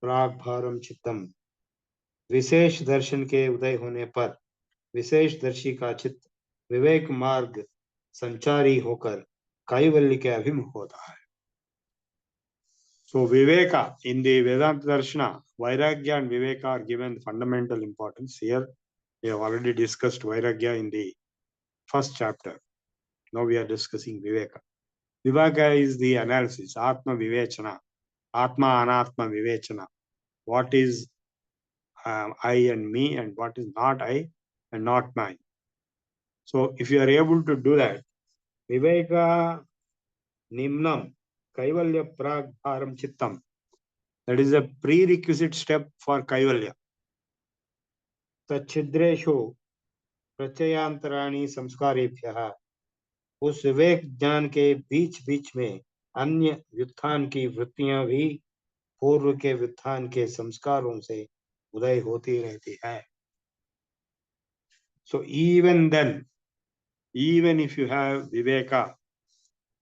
प्रागभारम चित्तम. विशेष दर्शन के उदय होने पर विशेष दर्शी का चित्त विवेक मार्ग संचारी होकर कैवल्य के अभिमुख होता है. So Viveka in the Vedanta Darshana, Vairagya and Viveka are given fundamental importance. Here we have already discussed Vairagya in the first chapter. Now we are discussing Viveka. Viveka is the analysis, Atma Vivechana, Atma Anatma Vivechana. What is I and me and what is not I and not mine. So if you are able to do that, Viveka Nimnam Kaivalya Pragbharam Chittam, that is a prerequisite step for Kaivalya. Tachidreshu Prachayantarani Samskarebhyah, उस विवेक ज्ञान के बीच बीच में अन्य व्युत्थान की वृत्तियां भी पूर्व के व्युत्थान के संस्कारों से उदय होती रहती है. So even then, even if you have viveka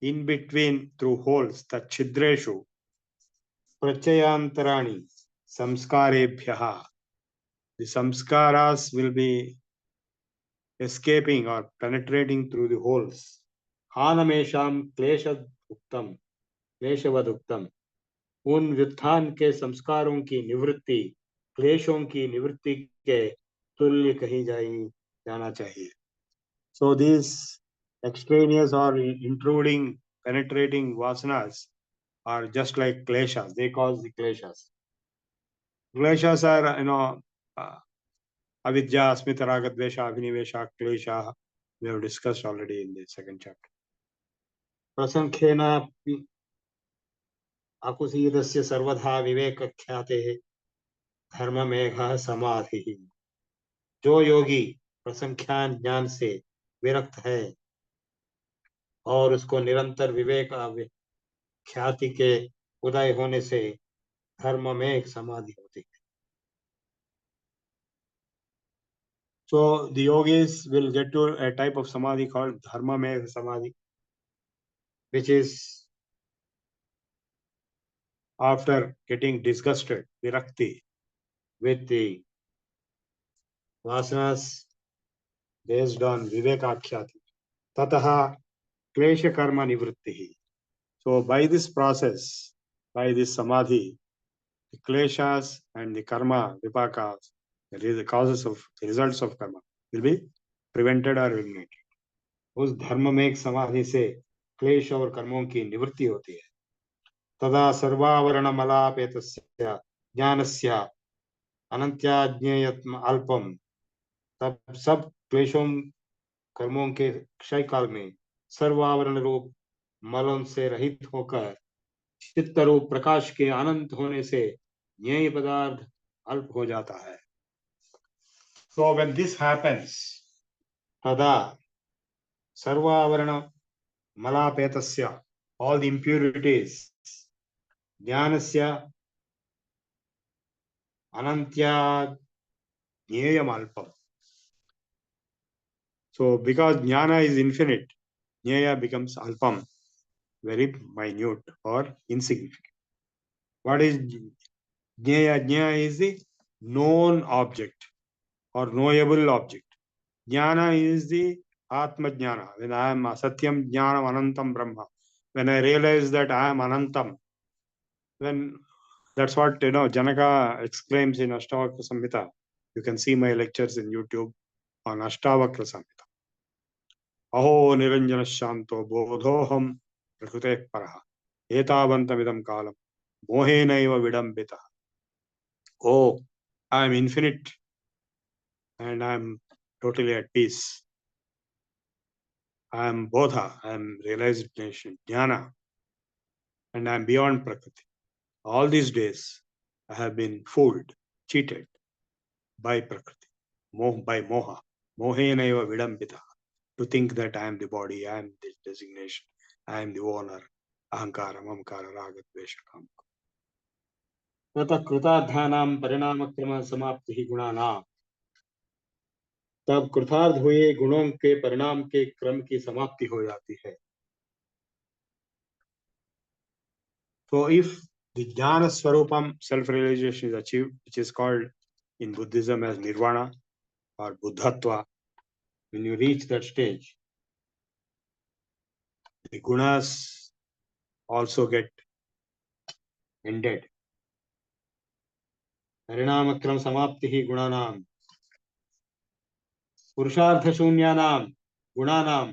in between through holes, that chidreshu prachayantarani samskarebhyah, the samskaras will be escaping or penetrating through the holes. Hanamesham kleshaduktam, kleshavaduktam, उन व्युत्थान के संस्कारों की निवृत्ति क्लेशों की निवृत्ति के तुल्य कही जाना चाहिए. So these extraneous or intruding, penetrating vasanas are just like kleshas. They cause the kleshas. Kleshas are, avidya, asmita, raga, dvesha, abhinivesha, klesha. We have discussed already in the second chapter. Prasankhena अकुसीदस्य सर्वधा विवेक ख्याते धर्म मेघ समाधि। जो योगी प्रसंख्यान ज्ञान से विरक्त है और उसको निरंतर विवेक ख्याति के उदय होने से धर्म में एक समाधि होती है. So the yogis will get to a type of samadhi called dharma megha samadhi, which is after getting disgusted, virakti, with the vasanas based on vivekakhyati. Tataha klesha karma nivrittihi. So by this process, by this samadhi, the kleshas and the karma, vipakas, the causes of the results of karma will be prevented or eliminated. उस धर्म में एक समाधि से क्लेश और कर्मों की निवृत्ति होती है. तदा सर्वावरण मलापेतस्य ज्ञानस्य अनंत्याज्ञेयत्म अल्पम. तब सब क्लेशों कर्मों के क्षय काल में सर्वावरण रूप मलों से रहित होकर चित्त रूप प्रकाश के अनंत होने से ज्ञेय पदार्थ अल्प हो जाता है. So when this happens, तदा सर्वावरण malapetasya, all the impurities, jnanasya anantya jneyam alpam. So because jnana is infinite, jneya becomes alpam, very minute or insignificant. What is jneya? Jneya is the known object or knowable object. Jnana is the atma jnana. When I am satyam jnanam anantam brahma, when I realize that I am anantam, when that's what Janaka exclaims in Ashtavakra Samhita. You can see my lectures in YouTube on Ashtavakra Samhita. Aho niranjana shanto bodhoham prakrute paraha etavantamidam kalam mohenaiva vidambita. Oh, I am infinite and I am totally at peace. I am bodha, I am realization, jnana, and I am beyond prakriti. All these days I have been fooled, cheated by prakriti, by moha. Mohenaiva vidambita. To think that I am the body, I am the designation, I am the owner. Ahankara, mamkara, raga, dvesha, kama. ततः कृतार्थानां परिणामक्रम समाप्ति गुणानां. तब कृतार्थ हुए गुणों के परिणाम के क्रम की समाप्ति हो जाती है. So if the jnana swarupam, self-realization, is achieved, which is called in Buddhism as nirvana or buddhatva, when you reach that stage, the gunas also get ended. परिणामक्रम समाप्ति गुणानां. पुरुषार्थ शून्यानां गुणानां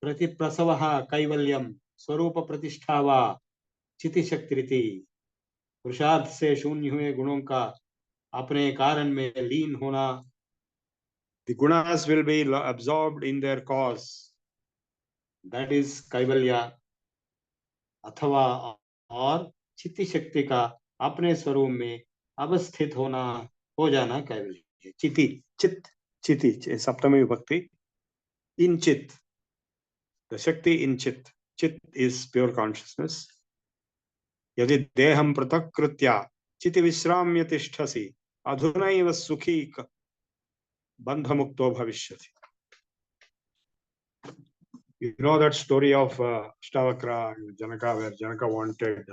प्रतिप्रसवः कैवल्यम स्वरूप प्रतिष्ठा वा चिति शक्तिरिति. पुरुषार्थ से शून्य हुए गुणों का अपने कारण में लीन होना. The gunas will be absorbed in their cause. That is कैवल्य अथवा और चिति शक्ति का अपने स्वरूप में अवस्थित होना, हो जाना कैवल्य. चिति, चित, चिति, सप्तमी विभक्ति. In chit, the shakti in chit. Chit is pure consciousness. यदि देहं पृथक् कृत्या चिति विश्राम्य तिष्ठसि अधुनैव सुखी बंधमुक्तो भविष्यति. You know that story of Ashtavakra and Janaka, where Janaka wanted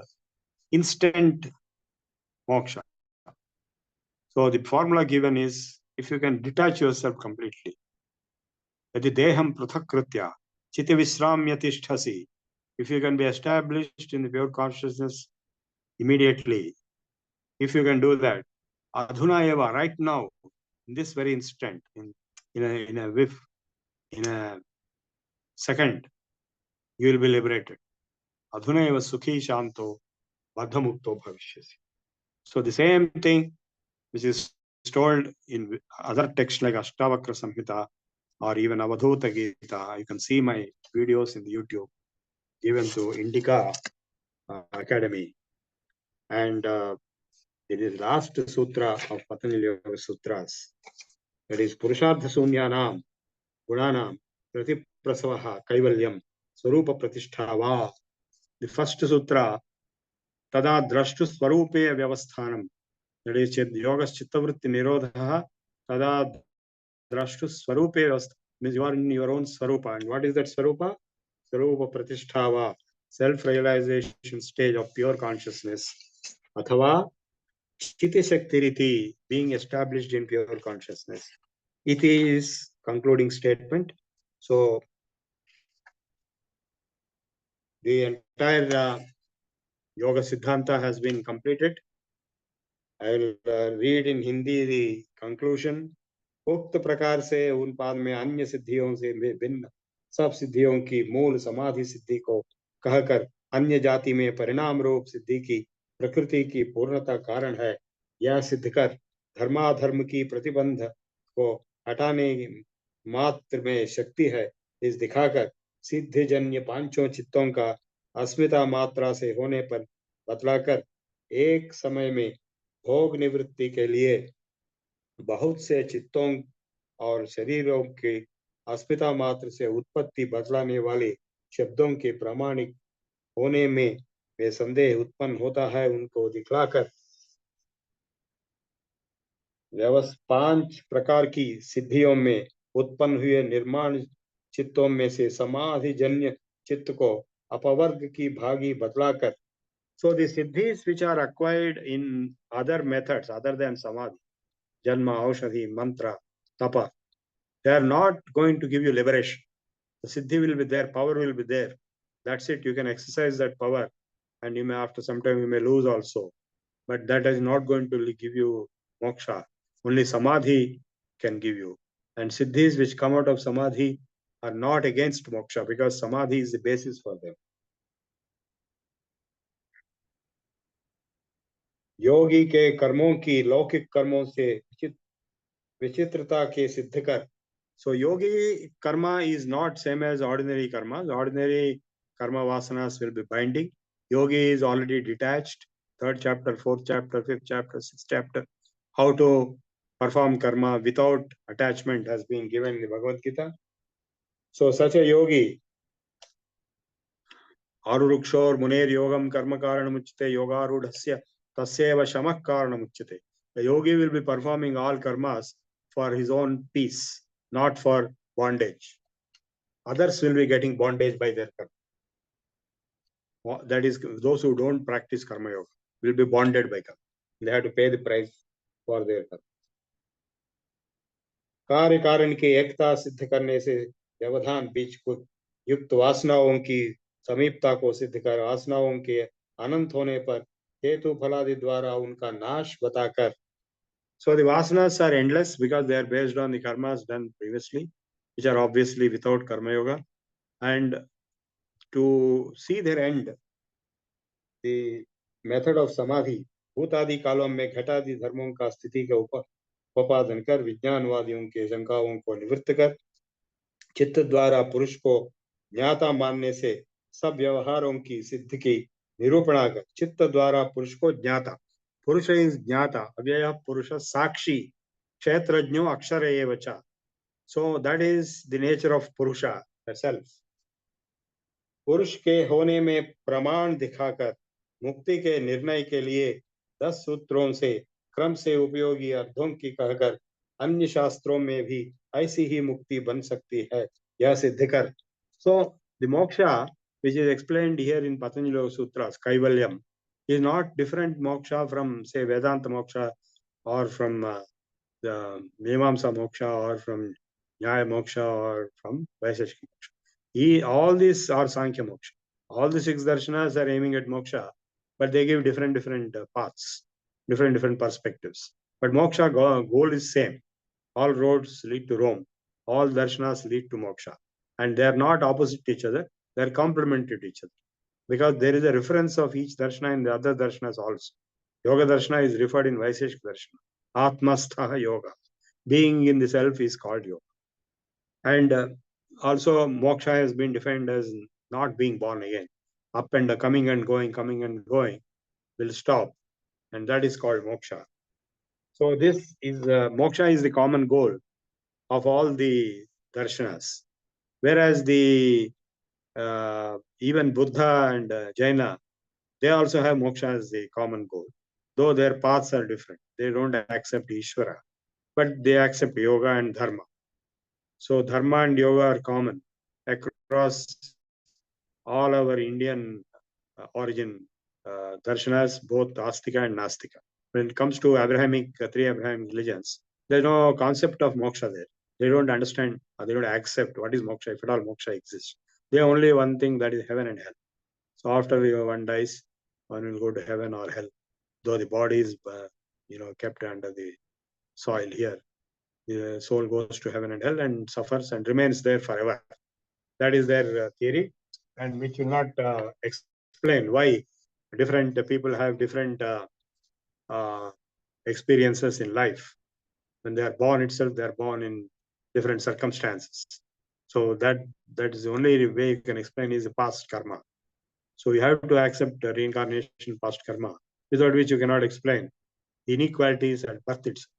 instant moksha. So the formula given is, if you can detach yourself completely, यदि देहं पृथक् कृत्या चिति विश्राम्य तिष्ठसि, if you can be established in the pure consciousness immediately, if you can do that, adhuna eva, right now, in this very instant, in a whiff, in a second, you will be liberated. Adhuna eva sukhi shanto baddhamukto bhavishyasi. So the same thing which is told in other texts like Ashtavakra Samhita or even Avadhuta Gita. You can see my videos in the YouTube given to Indica academy. And it is last sutra of Patanjali Yoga Sutras. That is Purushartha Sunyanam Gunanam Pratiprasavaha Kaivalyam Swarupa Pratishtha. The first sutra, Tada Drashtu Swarupe Vyavasthanam. That is Yoga Chittavritti Nirodha. Tada Drashtu Swarupe Vyavasthanam. Means you are in your own Swarupa. And what is that Swarupa? Swarupa Pratishtha, self-realization stage of pure consciousness. Athava Chiti Shaktiriti, being established in pure consciousness. Iti is concluding statement. So the entire Yoga Siddhanta has been completed. I will read in Hindi the conclusion. उक्त प्रकार से उन पाद में अन्य सिद्धियों से भिन्न सब सिद्धियों की मूल समाधि सिद्धि को कहकर अन्य जाति में परिणाम रूप सिद्धि की प्रकृति की पूर्णता कारण है, यह सिद्ध कर धर्माधर्म की प्रतिबंध को हटाने मात्र में शक्ति है, इस दिखाकर सिद्धजन्य पांचों चित्तों का अस्मिता मात्रा से होने पर बतलाकर एक समय में भोग निवृत्ति के लिए बहुत से चित्तों और शरीरों के अस्मिता मात्र से उत्पत्ति बतलाने वाले शब्दों के प्रामाणिक होने में वे संदेह उत्पन्न होता है, उनको दिखलाकर पांच प्रकार की सिद्धियों में उत्पन्न हुए निर्माण चित्तों में से समाधि जन्य चित्त को अपवर्ग की भागी बतलाकर. So the siddhis which are acquired in other methods other than samadhi, janma, aushadhi, mantra, tapa, they are not going to give you liberation. The siddhi will be there, power will be there. That's it. You can exercise that power, and you may, after some time, you may lose also. But that is not going to give you moksha. Only samadhi can give you. And siddhis which come out of samadhi are not against moksha, because samadhi is the basis for them. योगी के कर्मों की लौकिक कर्मों से विचित्रता के सिद्ध कर. So yogi karma is not same as ordinary karma. Ordinary karma vasanas will be binding. Yogi is already detached. 3rd chapter, 4th chapter, 5th chapter, 6th chapter. How to perform karma without attachment has been given in the Bhagavad Gita. So such a yogi, Arurukshor Muner Yogam Karma Karanamuchite Yogarudhasya Tasyeva Shamak Karanamuchite. The yogi will be performing all karmas for his own peace, not for bondage. Others will be getting bondage by their karma. That is, those who don't practice karma yoga will be bonded by karma. They have to pay the price for their karma. कार्य कारण की एकता सिद्ध करने से व्यवधान बीच को युक्त वासनाओं की समीपता को सिद्ध कर वासनाओं के अनंत होने पर हेतु फलादि द्वारा उनका नाश बताकर. So the vasanas are endless because they are based on the karmas done previously, which are obviously without karma yoga. And to see their end, the method of samadhi, भूतादि कालों में घटादि धर्मों का स्थिति के उपादन कर विज्ञानवादियों के शंकाओं को निवृत्त कर चित्त द्वारा पुरुष को ज्ञाता मानने से सब व्यवहारों की सिद्धि की निरूपणा कर. चित्त द्वारा पुरुष को ज्ञाता, पुरुष इज ज्ञाता, अव्यय पुरुष साक्षी, क्षेत्रज्ञो अक्षर एव च. So that is the nature of purusha herself. पुरुष के होने में प्रमाण दिखाकर मुक्ति के निर्णय के लिए 10 सूत्रों से क्रम से उपयोगी अर्थों की कहकर अन्य शास्त्रों में भी ऐसी ही मुक्ति बन सकती है, यह सिद्ध कर. So the moksha which is explained here in Patanjali Sutras, Kaivalyam, is not different moksha from, say, Vedanta moksha or from the Mimamsa moksha or from Nyaya moksha or from Vaiseshika moksha. All these are Sankhya moksha. All the 6 darshanas are aiming at moksha, but they give different paths, different perspectives. But moksha goal is same. All roads lead to Rome. All darshanas lead to moksha. And they are not opposite each other. They are complementary to each other. Because there is a reference of each darshana in the other darshanas also. Yoga darshana is referred in Vaiseshika darshana. Atmastha yoga. Being in the self is called yoga. And also moksha has been defined as not being born again. up and coming and going will stop. And that is called moksha. So this is moksha is the common goal of all the darshanas. Whereas the even Buddha and Jaina, they also have moksha as the common goal, though their paths are different. They don't accept Ishvara, but they accept yoga and dharma. So dharma and yoga are common across all our Indian origin darshanas, both Astika and Nastika. When it comes to Abrahamic, three Abrahamic religions, there's no concept of moksha there. They don't understand, or they don't accept what is moksha, if at all moksha exists. They only one thing, that is heaven and hell. So after one dies, one will go to heaven or hell. Though the body is, kept under the soil here, the soul goes to heaven and hell and suffers and remains there forever. That is their theory, and which will not explain why different people have different experiences in life. When they are born itself, they are born in different circumstances. So that is the only way you can explain is the past karma. So you have to accept reincarnation, past karma, without which you cannot explain inequalities at birth itself.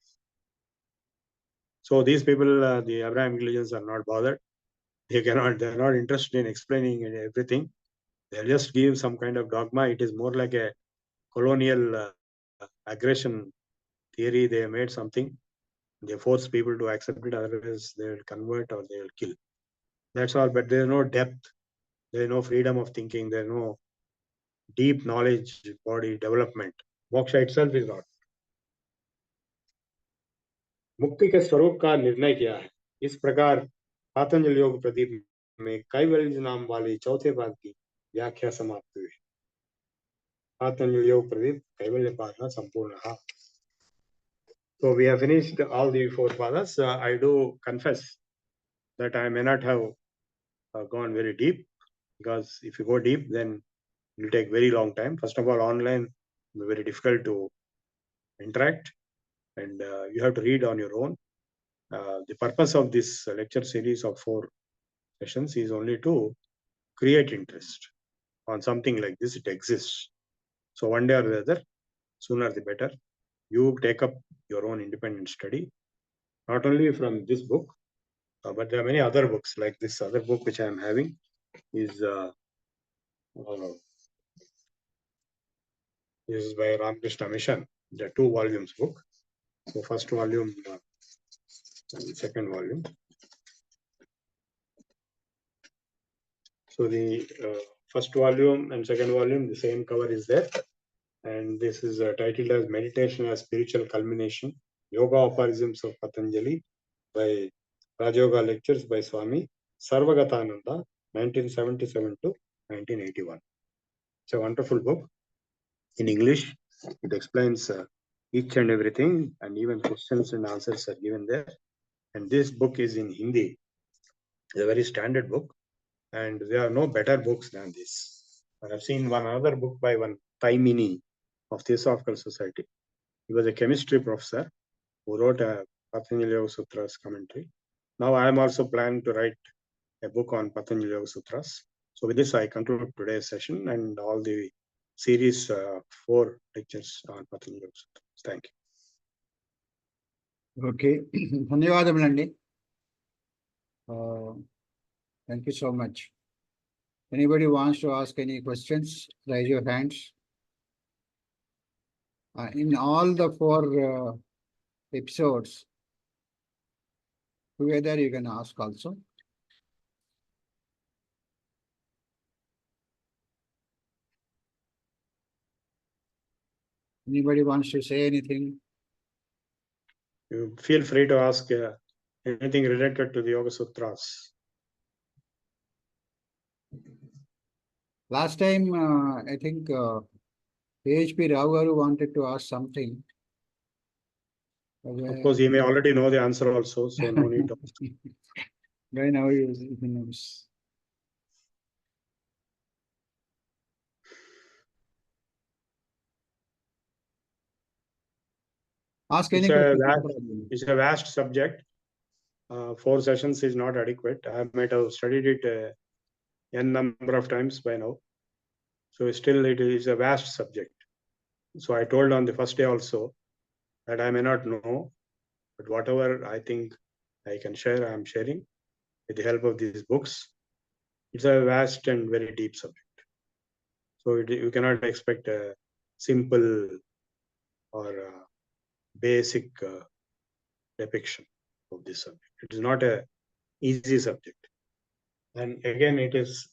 So these people, the Abrahamic religions, are not bothered. They are not interested in explaining everything. They'll just give some kind of dogma. It is more like a colonial aggression theory. They made something. They force people to accept it, otherwise they will convert or they will kill. That's all. But there is no depth. There is no freedom of thinking. There is no deep knowledge, body development. Moksha itself is not. मुक्ति के स्वरूप का निर्णय किया है. इस प्रकार पातंजलि योग प्रदीप में कैवल्य नाम वाले चौथे भाग की व्याख्या समाप्त हुई. पातंजलि योग प्रदीप कैवल्य पादना संपूर्ण. So we have finished all the four padas. I do confess that I may not have gone very deep, because if you go deep, then it will take very long time. First of all, online it will be very difficult to interact, and you have to read on your own. The purpose of this lecture series of 4 sessions is only to create interest on something like this. It exists. So one day or the other, sooner the better, you take up your own independent study, not only from this book, but there are many other books. Like this other book which I am having is this is by Ramakrishna Mission, the 2 volumes book. So first volume and second volume. So the first volume and second volume, the same cover is there. And this is titled as Meditation as Spiritual Culmination, Yoga Aphorisms of Patanjali by Rajoga Lectures by Swami Sarvagatananda, 1977 to 1981. It's a wonderful book. In English, it explains each and everything, and even questions and answers are given there. And this book is in Hindi. It's a very standard book, and there are no better books than this. I have seen one other book by one Taimini of Theosophical Society. He was a chemistry professor who wrote a Patanjali Yoga Sutras commentary. Now I am also planning to write a book on Patanjali Yoga Sutras. So with this, I conclude today's session and all the series 4 lectures on Patanjali Yoga Sutras. Thank you. Okay. ధన్యవాదములండి. Thank you so much. Anybody wants to ask any questions, raise your hands. In all the 4 episodes, together you can ask also. Anybody wants to say anything? You feel free to ask anything related to the Yoga Sutras. Last time, I think PHP Rao Garu wanted to ask something. Of course, he may already know the answer also, so no need to. By now he knows. Ask any question. It's a vast subject. 4 sessions is not adequate. I might have studied it n number of times by now. So still it is a vast subject. So I told on the first day also that I may not know, but whatever I think I can share, I am sharing with the help of these books. It's a vast and very deep subject. So you cannot expect a simple or basic depiction of this subject. It is not a easy subject. And again, it is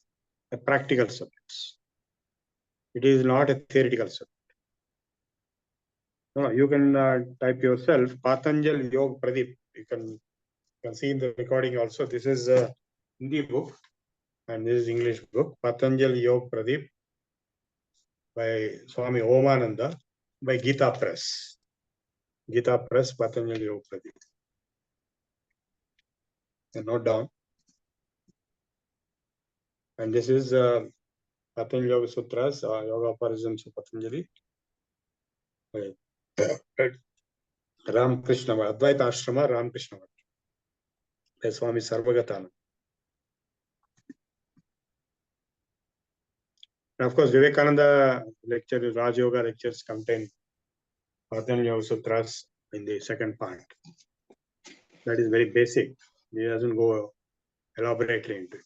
a practical subject. It is not a theoretical subject. No, you can type yourself Patanjali Yoga Pradeep. You can see in the recording also. This is a Hindi book and this is English book. Patanjali Yoga Pradeep by Swami Omananda by Gita Press. Gita Press, Patanjali Yoga Pradeep. And note down. And this is Patanjali Yoga Sutras, Yoga Parisms of Patanjali. Ramakrishna, Advaita Ashrama, Ramakrishna by Swami Sarvagatananda. And of course, Vivekananda lecture, Raj Yoga lectures contain Patanjali Yoga Sutras in the second part. That is very basic. He doesn't go elaborately into it.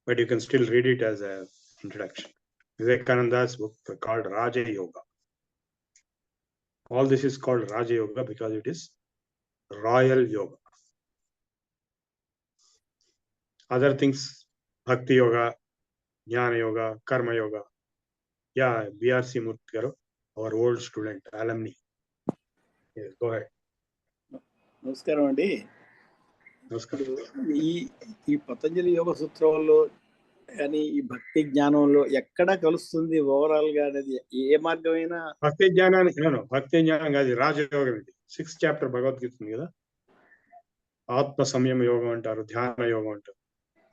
But you can still read it as an introduction. Vivekananda's book called Raja Yoga. All this is called Raja Yoga because it is royal yoga. Other things, Bhakti Yoga, Jnana Yoga, Karma Yoga. Yeah, BRC Murthy, our old student, alumni. Yes, go ahead. నమస్కారం అండి. Namaskar. ఈ పతంజలి యోగ సూత్రంలో కానీ ఈ భక్తి జ్ఞానంలో ఎక్కడ కలుస్తుంది ఓవరాల్ గా అనేది ఏ మార్గమైనా భక్తి జ్ఞానానికి భక్తి జ్ఞానం కాదు రాజయోగం ఇది 6th చాప్టర్ భగవద్గీత ఉంది కదా ఆత్మ సంయమ యోగం అంటారు ధ్యాన యోగం అంటారు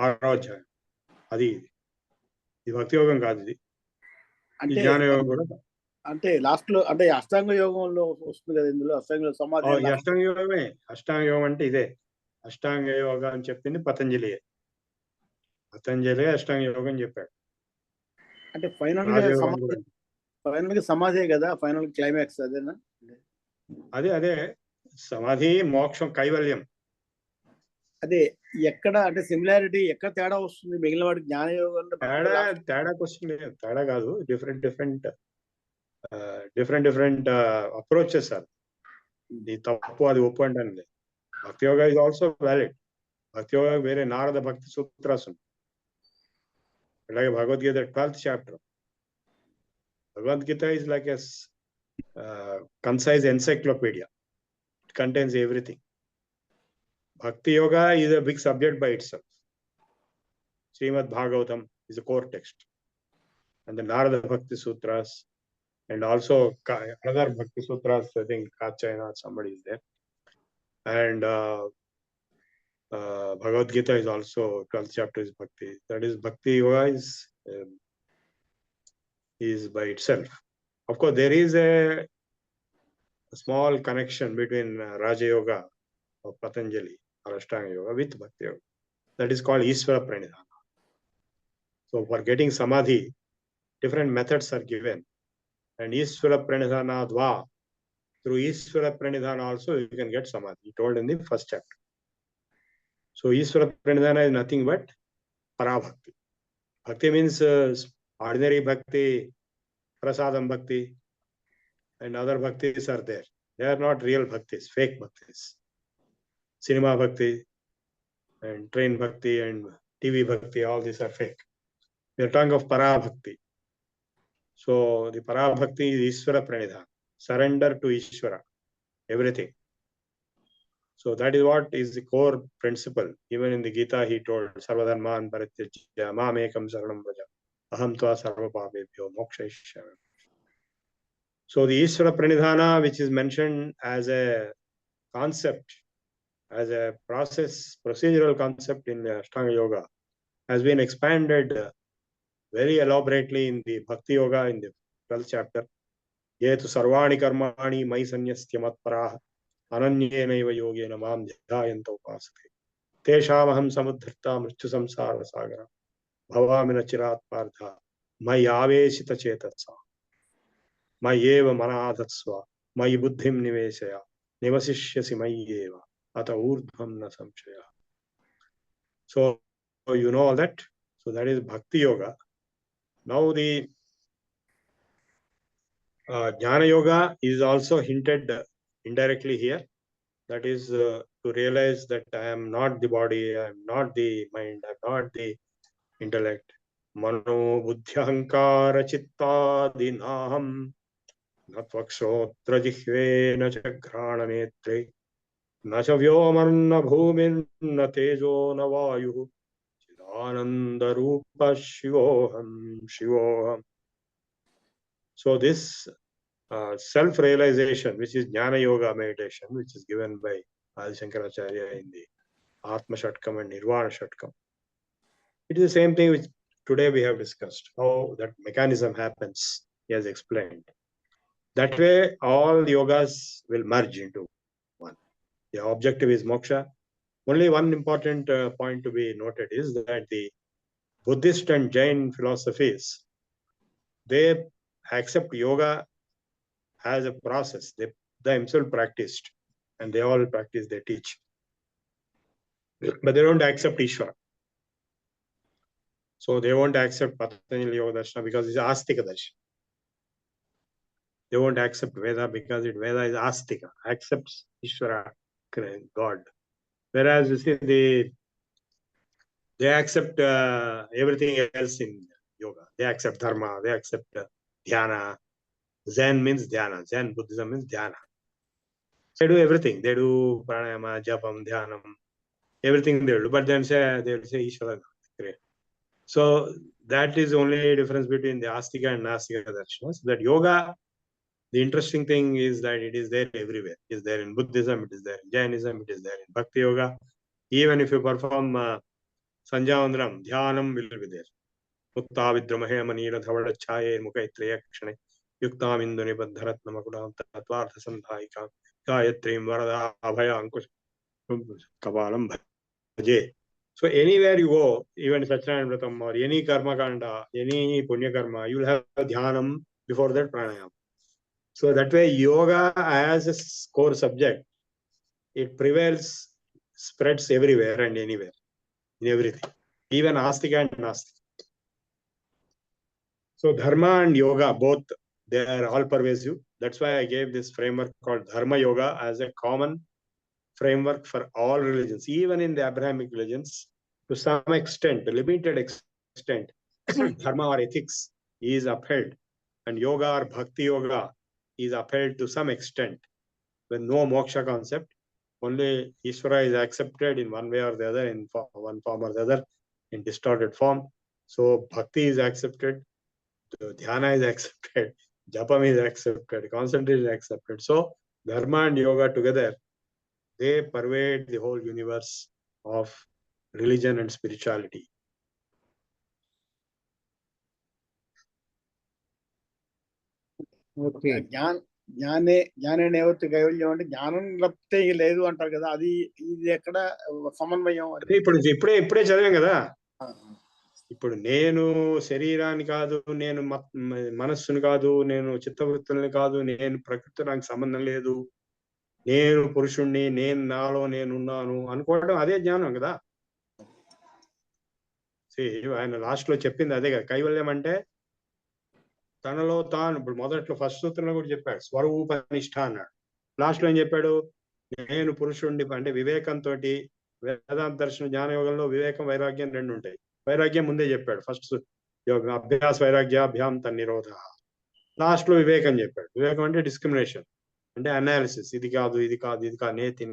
6వ అధ్యాయం అది ఇది భక్తి యోగం కాదు ఇది అంటే జ్ఞాన యోగం కూడా అంటే లాస్ట్ లో అంటే అష్టాంగ యోగంలో వస్తుంది కదా ఇందులో అష్టాంగ సమాధి అష్టాంగ యోగమే అష్టాంగ యోగం అంటే ఇదే అష్టాంగ యోగ అని చెప్పింది పతంజలి అష్టాంగ యోగం చెప్పాడు అంటే ఫైనల్ గా సమాధే కదా ఫైనల్ క్లైమాక్స్ అదేనా అదే సమాధి మోక్షం కైవల్యం అదే ఎక్కడ అంటే సిమిలారిటీ ఎక్కడ తేడా వస్తుంది మిగిలిన వాడి జ్ఞాన యోగంలో తేడా క్వశ్చన్ లేదు తేడా కాదు డిఫరెంట్ అప్రోచెస్ సార్ ఇది తప్పు అది ఒప్పు అంటే భక్తి యోగా ఇస్ ఆల్సో వ్యాలిడ్ భక్తి యోగా వేరే నారద భక్తి సూత్రాస్ ఉంది అలాగే Bhagavad Gita 12th chapter Bhagavad Gita is like a concise encyclopedia. It contains everything. Bhakti Yoga is a big subject by itself. Srimad Bhagavatam is a core text. And the Narada Bhakti Sutras and also other Bhakti Sutras, I think Kachayana, somebody is there. And Bhagavad Gita is also 12th chapter is Bhakti. That is Bhakti Yoga is by itself. Of course, there is a small connection between Raja Yoga of Patanjali or Ashtanga Yoga with Bhakti Yoga. That is called Ishvara Pranidhana. So for getting Samadhi, different methods are given. And Ishvara Pranidhana Dva, through Ishvara Pranidhana also you can get Samadhi, told in the first chapter. So Ishvara Pranidhana is nothing but Parabhakti. Bhakti means ordinary Bhakti, Prasadam Bhakti, and other bhaktis are there. They are not real bhaktis, fake bhaktis. Cinema bhakti and train bhakti and TV bhakti, all these are fake. We are talking of para bhakti. So the para bhakti is Ishvara Pranidhana, surrender to Ishvara, everything. So that is what is the core principle. Even in the Gita he told, Sarvadharman Parityajya Mam Ekam Saranam Vraja Aham Tva Sarva Papebhyo Mokshayishyami. So the Ishvara Pranidhana, which is mentioned as a concept, as a procedural concept in Ashtanga Yoga, has been expanded very elaborately in the Bhakti Yoga in the 12th chapter. Yetu sarvani karmani mai sanyastya matparaha ananyenaiva yogena mam dhyayanta upasate tesham aham samudhrita mrityu samsara sagara bhavami na chirat partha mai aveshita chetasa mayeva manadatsva mai buddhim nivesaya nivasishyasi mayeva ata urdhvam na samshaya. So you know all that. So that is bhakti yoga. Now the jnana yoga is also hinted indirectly here. That is to realize that I am not the body, I am not the mind, I am not the intellect. Mano buddhyahankara chittadinaham natvakshotra jihve na chagrana netre na cha vyomarna bhumin na tejo na vayu chidananda rupa shivoham shivoham. So this self-realization, which is jnana yoga meditation, which is given by Adi Shankaracharya in the Atma Shatkam and Nirvana Shatkam. It is the same thing which today we have discussed, how that mechanism happens, he has explained. That way, all yogas will merge into one. The objective is moksha. Only one important point to be noted is that the Buddhist and Jain philosophies, they accept yoga as a process. They themselves practiced, and they all practice, they teach. But they don't accept Ishvara. So they won't accept Patanjali Yoga Darshana because it's Astika Darshana. They won't accept Veda because Veda is Astika, accepts Ishvara, God. Whereas you see, they accept everything else in yoga. They accept Dharma, they accept Dhyana. Zen means Dhyana. Zen Buddhism means Dhyana. They do everything. They do pranayama, japam, dhyanam, everything they do. But then they'll say Ishvara. So that is only difference between the Astika and Nastika darshanas. That yoga, the interesting thing is that it is there everywhere. It is there in Buddhism, it is there in Jainism, it is there in Bhakti Yoga. Even if you perform Sanjavandram, Dhyanam will be there. Mutta vidramahe manila dhavada chaye mukaitriya kshane yuktam induni baddharatna makudam tatvartha sandhaika gayatrim varada abhaya ankush kabalam bhaje. So anywhere you go, even Satyanarayana Vratam or any karma kanda, any punya karma, you will have dhyanam before that pranayama. So that way yoga as a core subject, it prevails, spreads everywhere and anywhere, in everything, even astika and nastika. So dharma and yoga, both, they are all pervasive. That's why I gave this framework called dharma yoga as a common framework for all religions, even in the Abrahamic religions. To some extent, a limited extent, dharma or ethics is upheld, and yoga or bhakti yoga is upheld to some extent. With no moksha concept, only Ishvara is accepted in one way or the other, in one form or the other, in distorted form. So bhakti is accepted, dhyana is accepted, japam is accepted, concentration is accepted. So dharma and yoga together, they pervade the whole universe of religion and spirituality. Okay. జ్ఞానే నేవత్తు కైవల్యం అంటే జ్ఞానం తప్పితే లేదు అంటారు కదా, అది ఇది ఎక్కడ సమన్వయం? ఇప్పుడే చదివాం కదా. ఇప్పుడు నేను శరీరాన్ని కాదు, నేను మనస్సును కాదు, నేను చిత్తవృత్తుల్ని కాదు, నేను ప్రకృతి నాకు సంబంధం లేదు, నేను పురుషుణ్ణి, నేను నాలో నేనున్నాను అనుకోవడం అదే జ్ఞానం కదా. ఆయన లాస్ట్ లో చెప్పింది అదే కదా, కైవల్యం అంటే తనలో తాను. ఇప్పుడు మొదట్లో ఫస్ట్ సూత్రంలో కూడా చెప్పాడు స్వరూపనిష్ట అన్నాడు. లాస్ట్ లో ఏం చెప్పాడు? నేను పురుషుణ్ణి అంటే వివేకంతో, వేదాంత దర్శన జ్ఞాన యోగంలో వివేకం వైరాగ్యం రెండు ఉంటాయి. వైరాగ్యం ముందే చెప్పాడు, ఫస్ట్ అభ్యాస వైరాగ్యాభ్యాం తన్నిరోధ. లాస్ట్ లో వివేకం చెప్పాడు. వివేకం అంటే డిస్క్రిమినేషన్, అంటే అనాలిసిస్. ఇది కాదు, ఇది కాదు, ఇది కాదు, నేతి,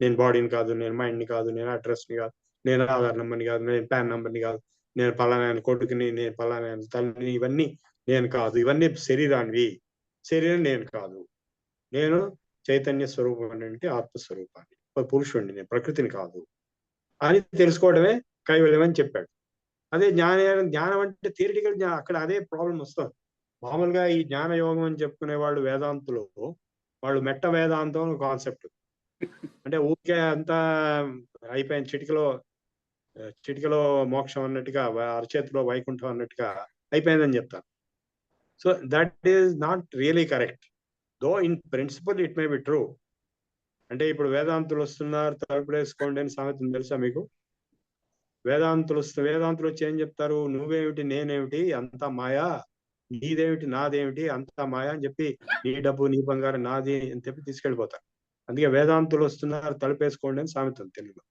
నేను బాడీని కాదు, నేను మైండ్ని కాదు, నేను అడ్రస్ ని కాదు, నేను ఆధార్ నంబర్ని కాదు, నేను పాన్ నంబర్ని కాదు, నేను పలానా కొడుకుని, నేను పలానా తల్లిని, ఇవన్నీ నేను కాదు, ఇవన్నీ శరీరానివి, శరీరం నేను కాదు, నేను చైతన్య స్వరూపం అంటే ఆత్మస్వరూపాన్ని, పురుషుణ్ణి, నేను ప్రకృతిని కాదు అని తెలుసుకోవడమే కైవల్యం అని చెప్పాడు. అదే జ్ఞానం అంటే థియరిటికల్ జ్ఞానం. అక్కడ అదే ప్రాబ్లం వస్తుంది. మామూలుగా ఈ జ్ఞాన యోగం అని చెప్పుకునే వాళ్ళు వేదాంతులు, వాళ్ళు మెట్ట వేదాంతం కాన్సెప్ట్, అంటే ఊరికే అంతా అయిపోయిన చిటికలో చిటికలో మోక్షం అన్నట్టుగా అరచేతిలో వైకుంఠం అన్నట్టుగా అయిపోయిందని చెప్తారు. So that is not really correct. Though in principle it may be true. అంటే ఇప్పుడు వేదాంతులు వస్తున్నారు తలుపులు వేసుకోండి అని సామెత తెలుసా మీకు? వేదాంతులు వచ్చి ఏం చెప్తారు? నువ్వేమిటి నేనేమిటి అంతా మాయా, నీదేమిటి నాదేమిటి అంతా మాయా అని చెప్పి, నీ డబ్బు నీ బంగారం నాది అని చెప్పి తీసుకెళ్ళిపోతారు. అందుకే వేదాంతులు వస్తున్నారు తలుపేసుకోండి అని సామెత తెలుగులో.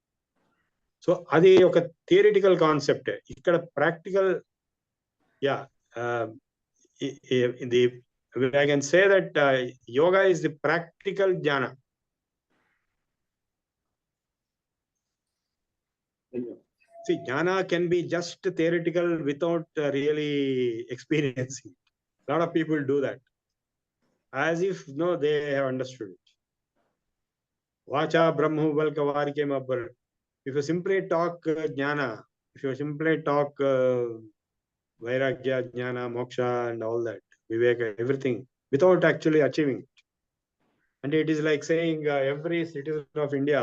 సో అది ఒక థియరిటికల్ కాన్సెప్ట్. ఇక్కడ practical, yeah, I can say that yoga is the practical jnana. See, jnana can be just theoretical without really experiencing. A lot of people do that as if no, they have understood it. Vacha brahmu valka varike mabbar. If you simply talk jnana, if you simply talk vairagya, jnana, moksha and all that, viveka, everything, without actually achieving it. And it is like saying every citizen of India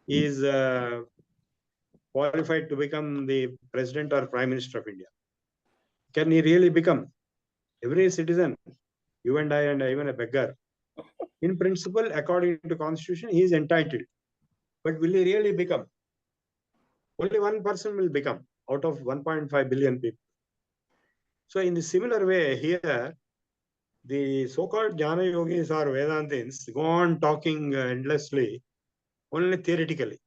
is qualified to become the president or prime minister of India. Can he really become? Every citizen, you and I and even a beggar, in principle, according to constitution, he is entitled. But will he really become? Only one person will become out of 1.5 billion people. So in the similar way here, the so-called Jnana Yogis or Vedantins go on talking endlessly, only theoretically,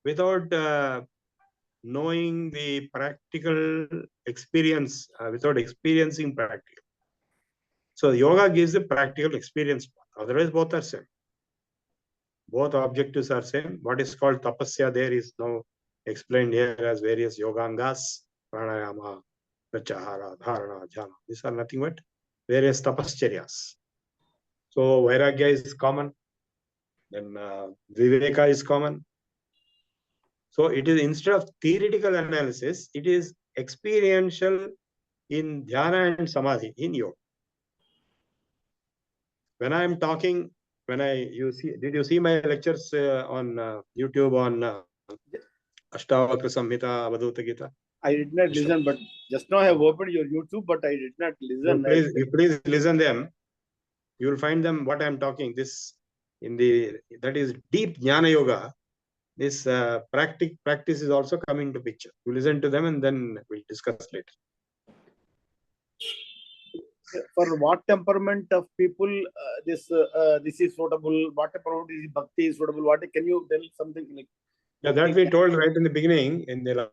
without knowing the practical experience, without experiencing practical. So yoga gives the practical experience. Otherwise, both are same. Both objectives are same. What is called tapasya there is now explained here as various yogangas, pranayama, pratyahara, dharana, jhana. These are nothing but various tapascharyas. So vairagya is common. Then viveka is common. So it is, instead of theoretical analysis, it is experiential in dhyana and samadhi in yoga. When I am talking, did you see my lectures on YouTube on Ashtavakra Samhita, Avadhuta Gita? I did not listen, but just now I have opened your YouTube, but I did not listen. Please listen them. You will find them what I am talking. This that is deep jnana yoga. This practice is also coming to picture. You listen to them and then we'll discuss later. For what temperament of people this is suitable? What temperament is bhakti is suitable? What can you tell something like? Yeah, that we told right in the beginning in the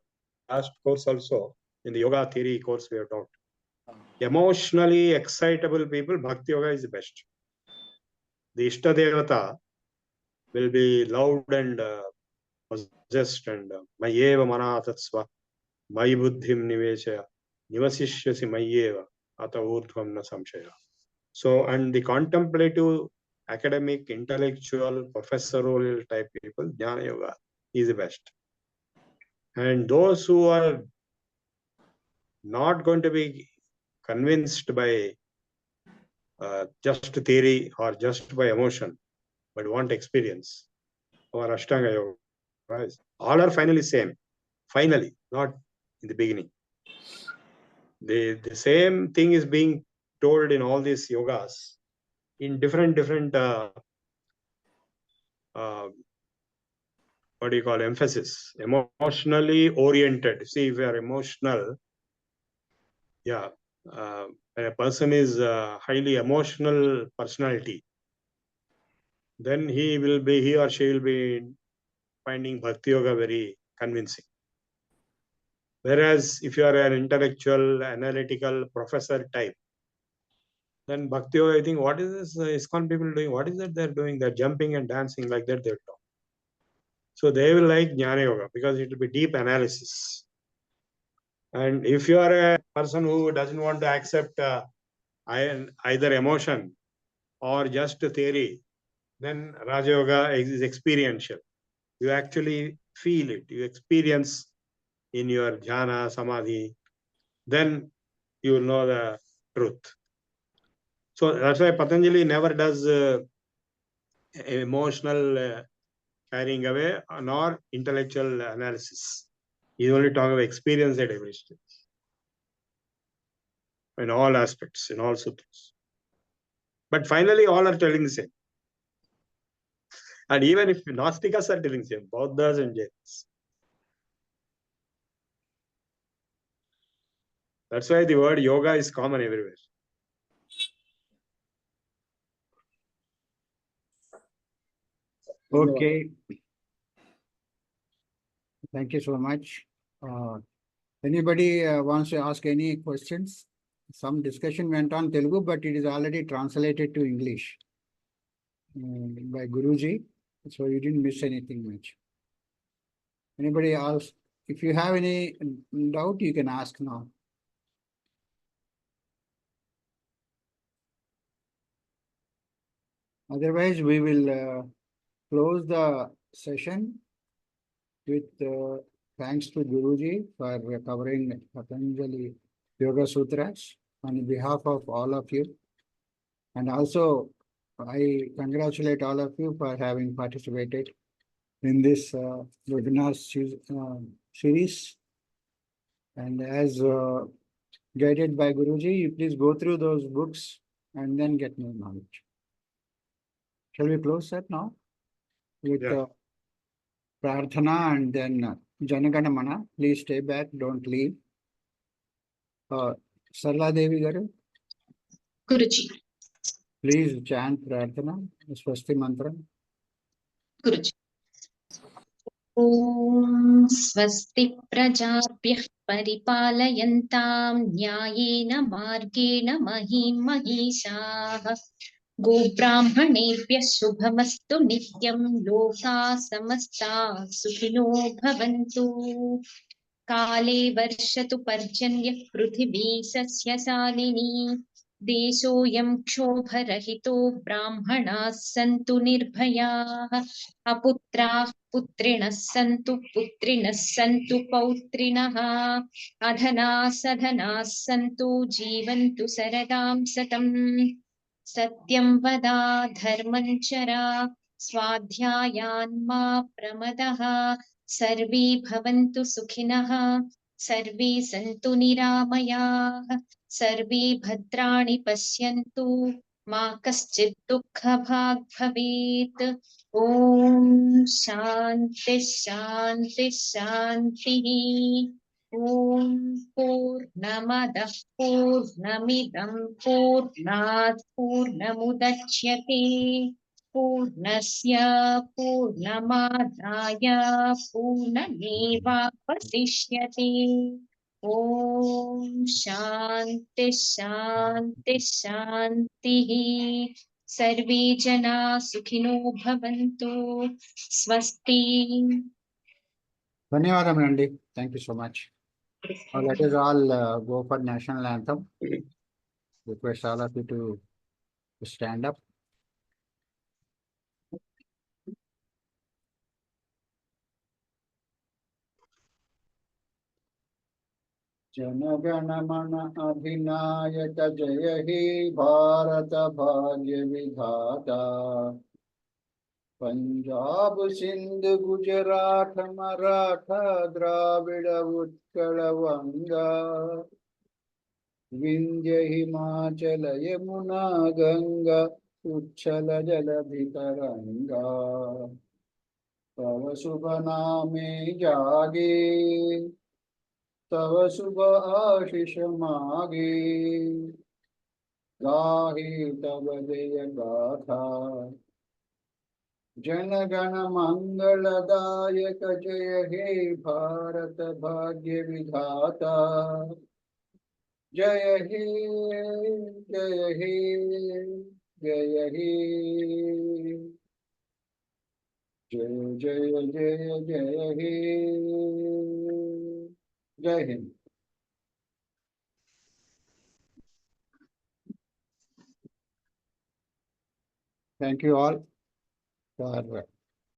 last course also, in the yoga theory course we have taught. Emotionally excitable people, bhakti yoga is the best. The Ishta Devata will be loud and possessed and mayeva manatatsva mayi buddhim niveshaya nivasishyasi mayeva ata urdhvam na samshaya. So, and the contemplative, academic, intellectual, professorial type people, jnana yoga is the best. And those who are not going to be convinced by just theory or just by emotion, but want experience, or Ashtanga yoga, all are finally same. Finally, not in the beginning. The same thing is being told in all these yogas in different what do you call emphasis? Emotionally oriented. See, if you are emotional, yeah, when a person is highly emotional personality, then he or she will be finding bhakti yoga very convincing. Whereas if you are an intellectual, analytical, professor type, then bhakti yoga, I think, what is this ISKCON people doing? What is that they're doing? They're jumping and dancing like that, they'll talk. So they will like jnana yoga because it will be deep analysis. And if you are a person who doesn't want to accept either emotion or just theory, then Raja Yoga is experiential. You actually feel it, you experience in your jhana, samadhi, then you will know the truth. So that's why Patanjali never does emotional carrying away, nor intellectual analysis. He is only talking about experience at every stage, in all aspects, in all sutras. But finally, all are telling the same. And even if Gnostikas are telling the same, Bauddhas and Jainas. That's why the word yoga is common everywhere. Okay. Thank you so much. Anybody wants to ask any questions? Some discussion went on Telugu, but it is already translated to English by Guruji. So you didn't miss anything much. Anybody else? If you have any doubt, you can ask now. Otherwise, we will close the session with thanks to Guruji for covering Patanjali Yoga Sutras on behalf of all of you. And also, I congratulate all of you for having participated in this webinar series. And as guided by Guruji, you please go through those books and then get more knowledge. Shall we close that now? With Prarthana and then Janaganamana. Please stay back, don't leave. Sarla Devi Garu, Guruji. please chant Prarthana, Swasti Mantra. Guruji. ॐ स्वस्ति प्रजाभ्यः परिपालयन्तां न्यायेन मार्गेण महीं महिषाः गोब्राह्मणेभ्यः शुभमस्तु नित्यं लोकाः समस्ताः सुखिनो भवन्तु काले वर्षतु पर्जन्यः पृथिवी सस्यशालिनी देशोऽयं क्षोभरहितो ब्राह्मणाः सन्तु निर्भयाः अपुत्राः पुत्रिणः सन्तु पुत्रिणः सन्तु पौत्रिणः अधनाः सधनाः सन्तु जीवन्तु सरदां सतम् सत्यं वदा धर्मं चरा स्वाध्यायान् मा प्रमदः सर्वे भवन्तु सुखिनः सर्वे सन्तु निरामयाः सर्वे भद्राणि पश्यन्तु मा कश्चित् दुःखभाग् भवेत् ॐ शान्ति शान्ति शान्तिः ॐ पूर्णमदः पूर्णमिदं पूर्णात् पूर्णमुदच्यते पूर्णस्य पूर्णमादाय पूर्णमेवावशिष्यते ॐ शान्ति शान्ति शान्तिः सर्वे जना सुखिनो भवन्तु स्वस्ति Dhanyavadam Nandi. Thank you so much. Let us all go for national anthem. Request all of you to stand up. Jana Gana Mana अधिनायक जय हे भारत भाग्य विधाता पंजाब सिंध गुजरात मराठा द्राविड़ उत्कल वंगा विंध्य हिमाचल यमुना गंगा उच्छल जलधि तरंगा तव शुभ नामे जागे तव शुभ आशीष मागे गाहे तव जय गाथा जनगण मंगलदायक जय हे भारत भाग्य विधाता जय हे जय हे जय हे जय जय जय जय हे जय Hind. Thank you all for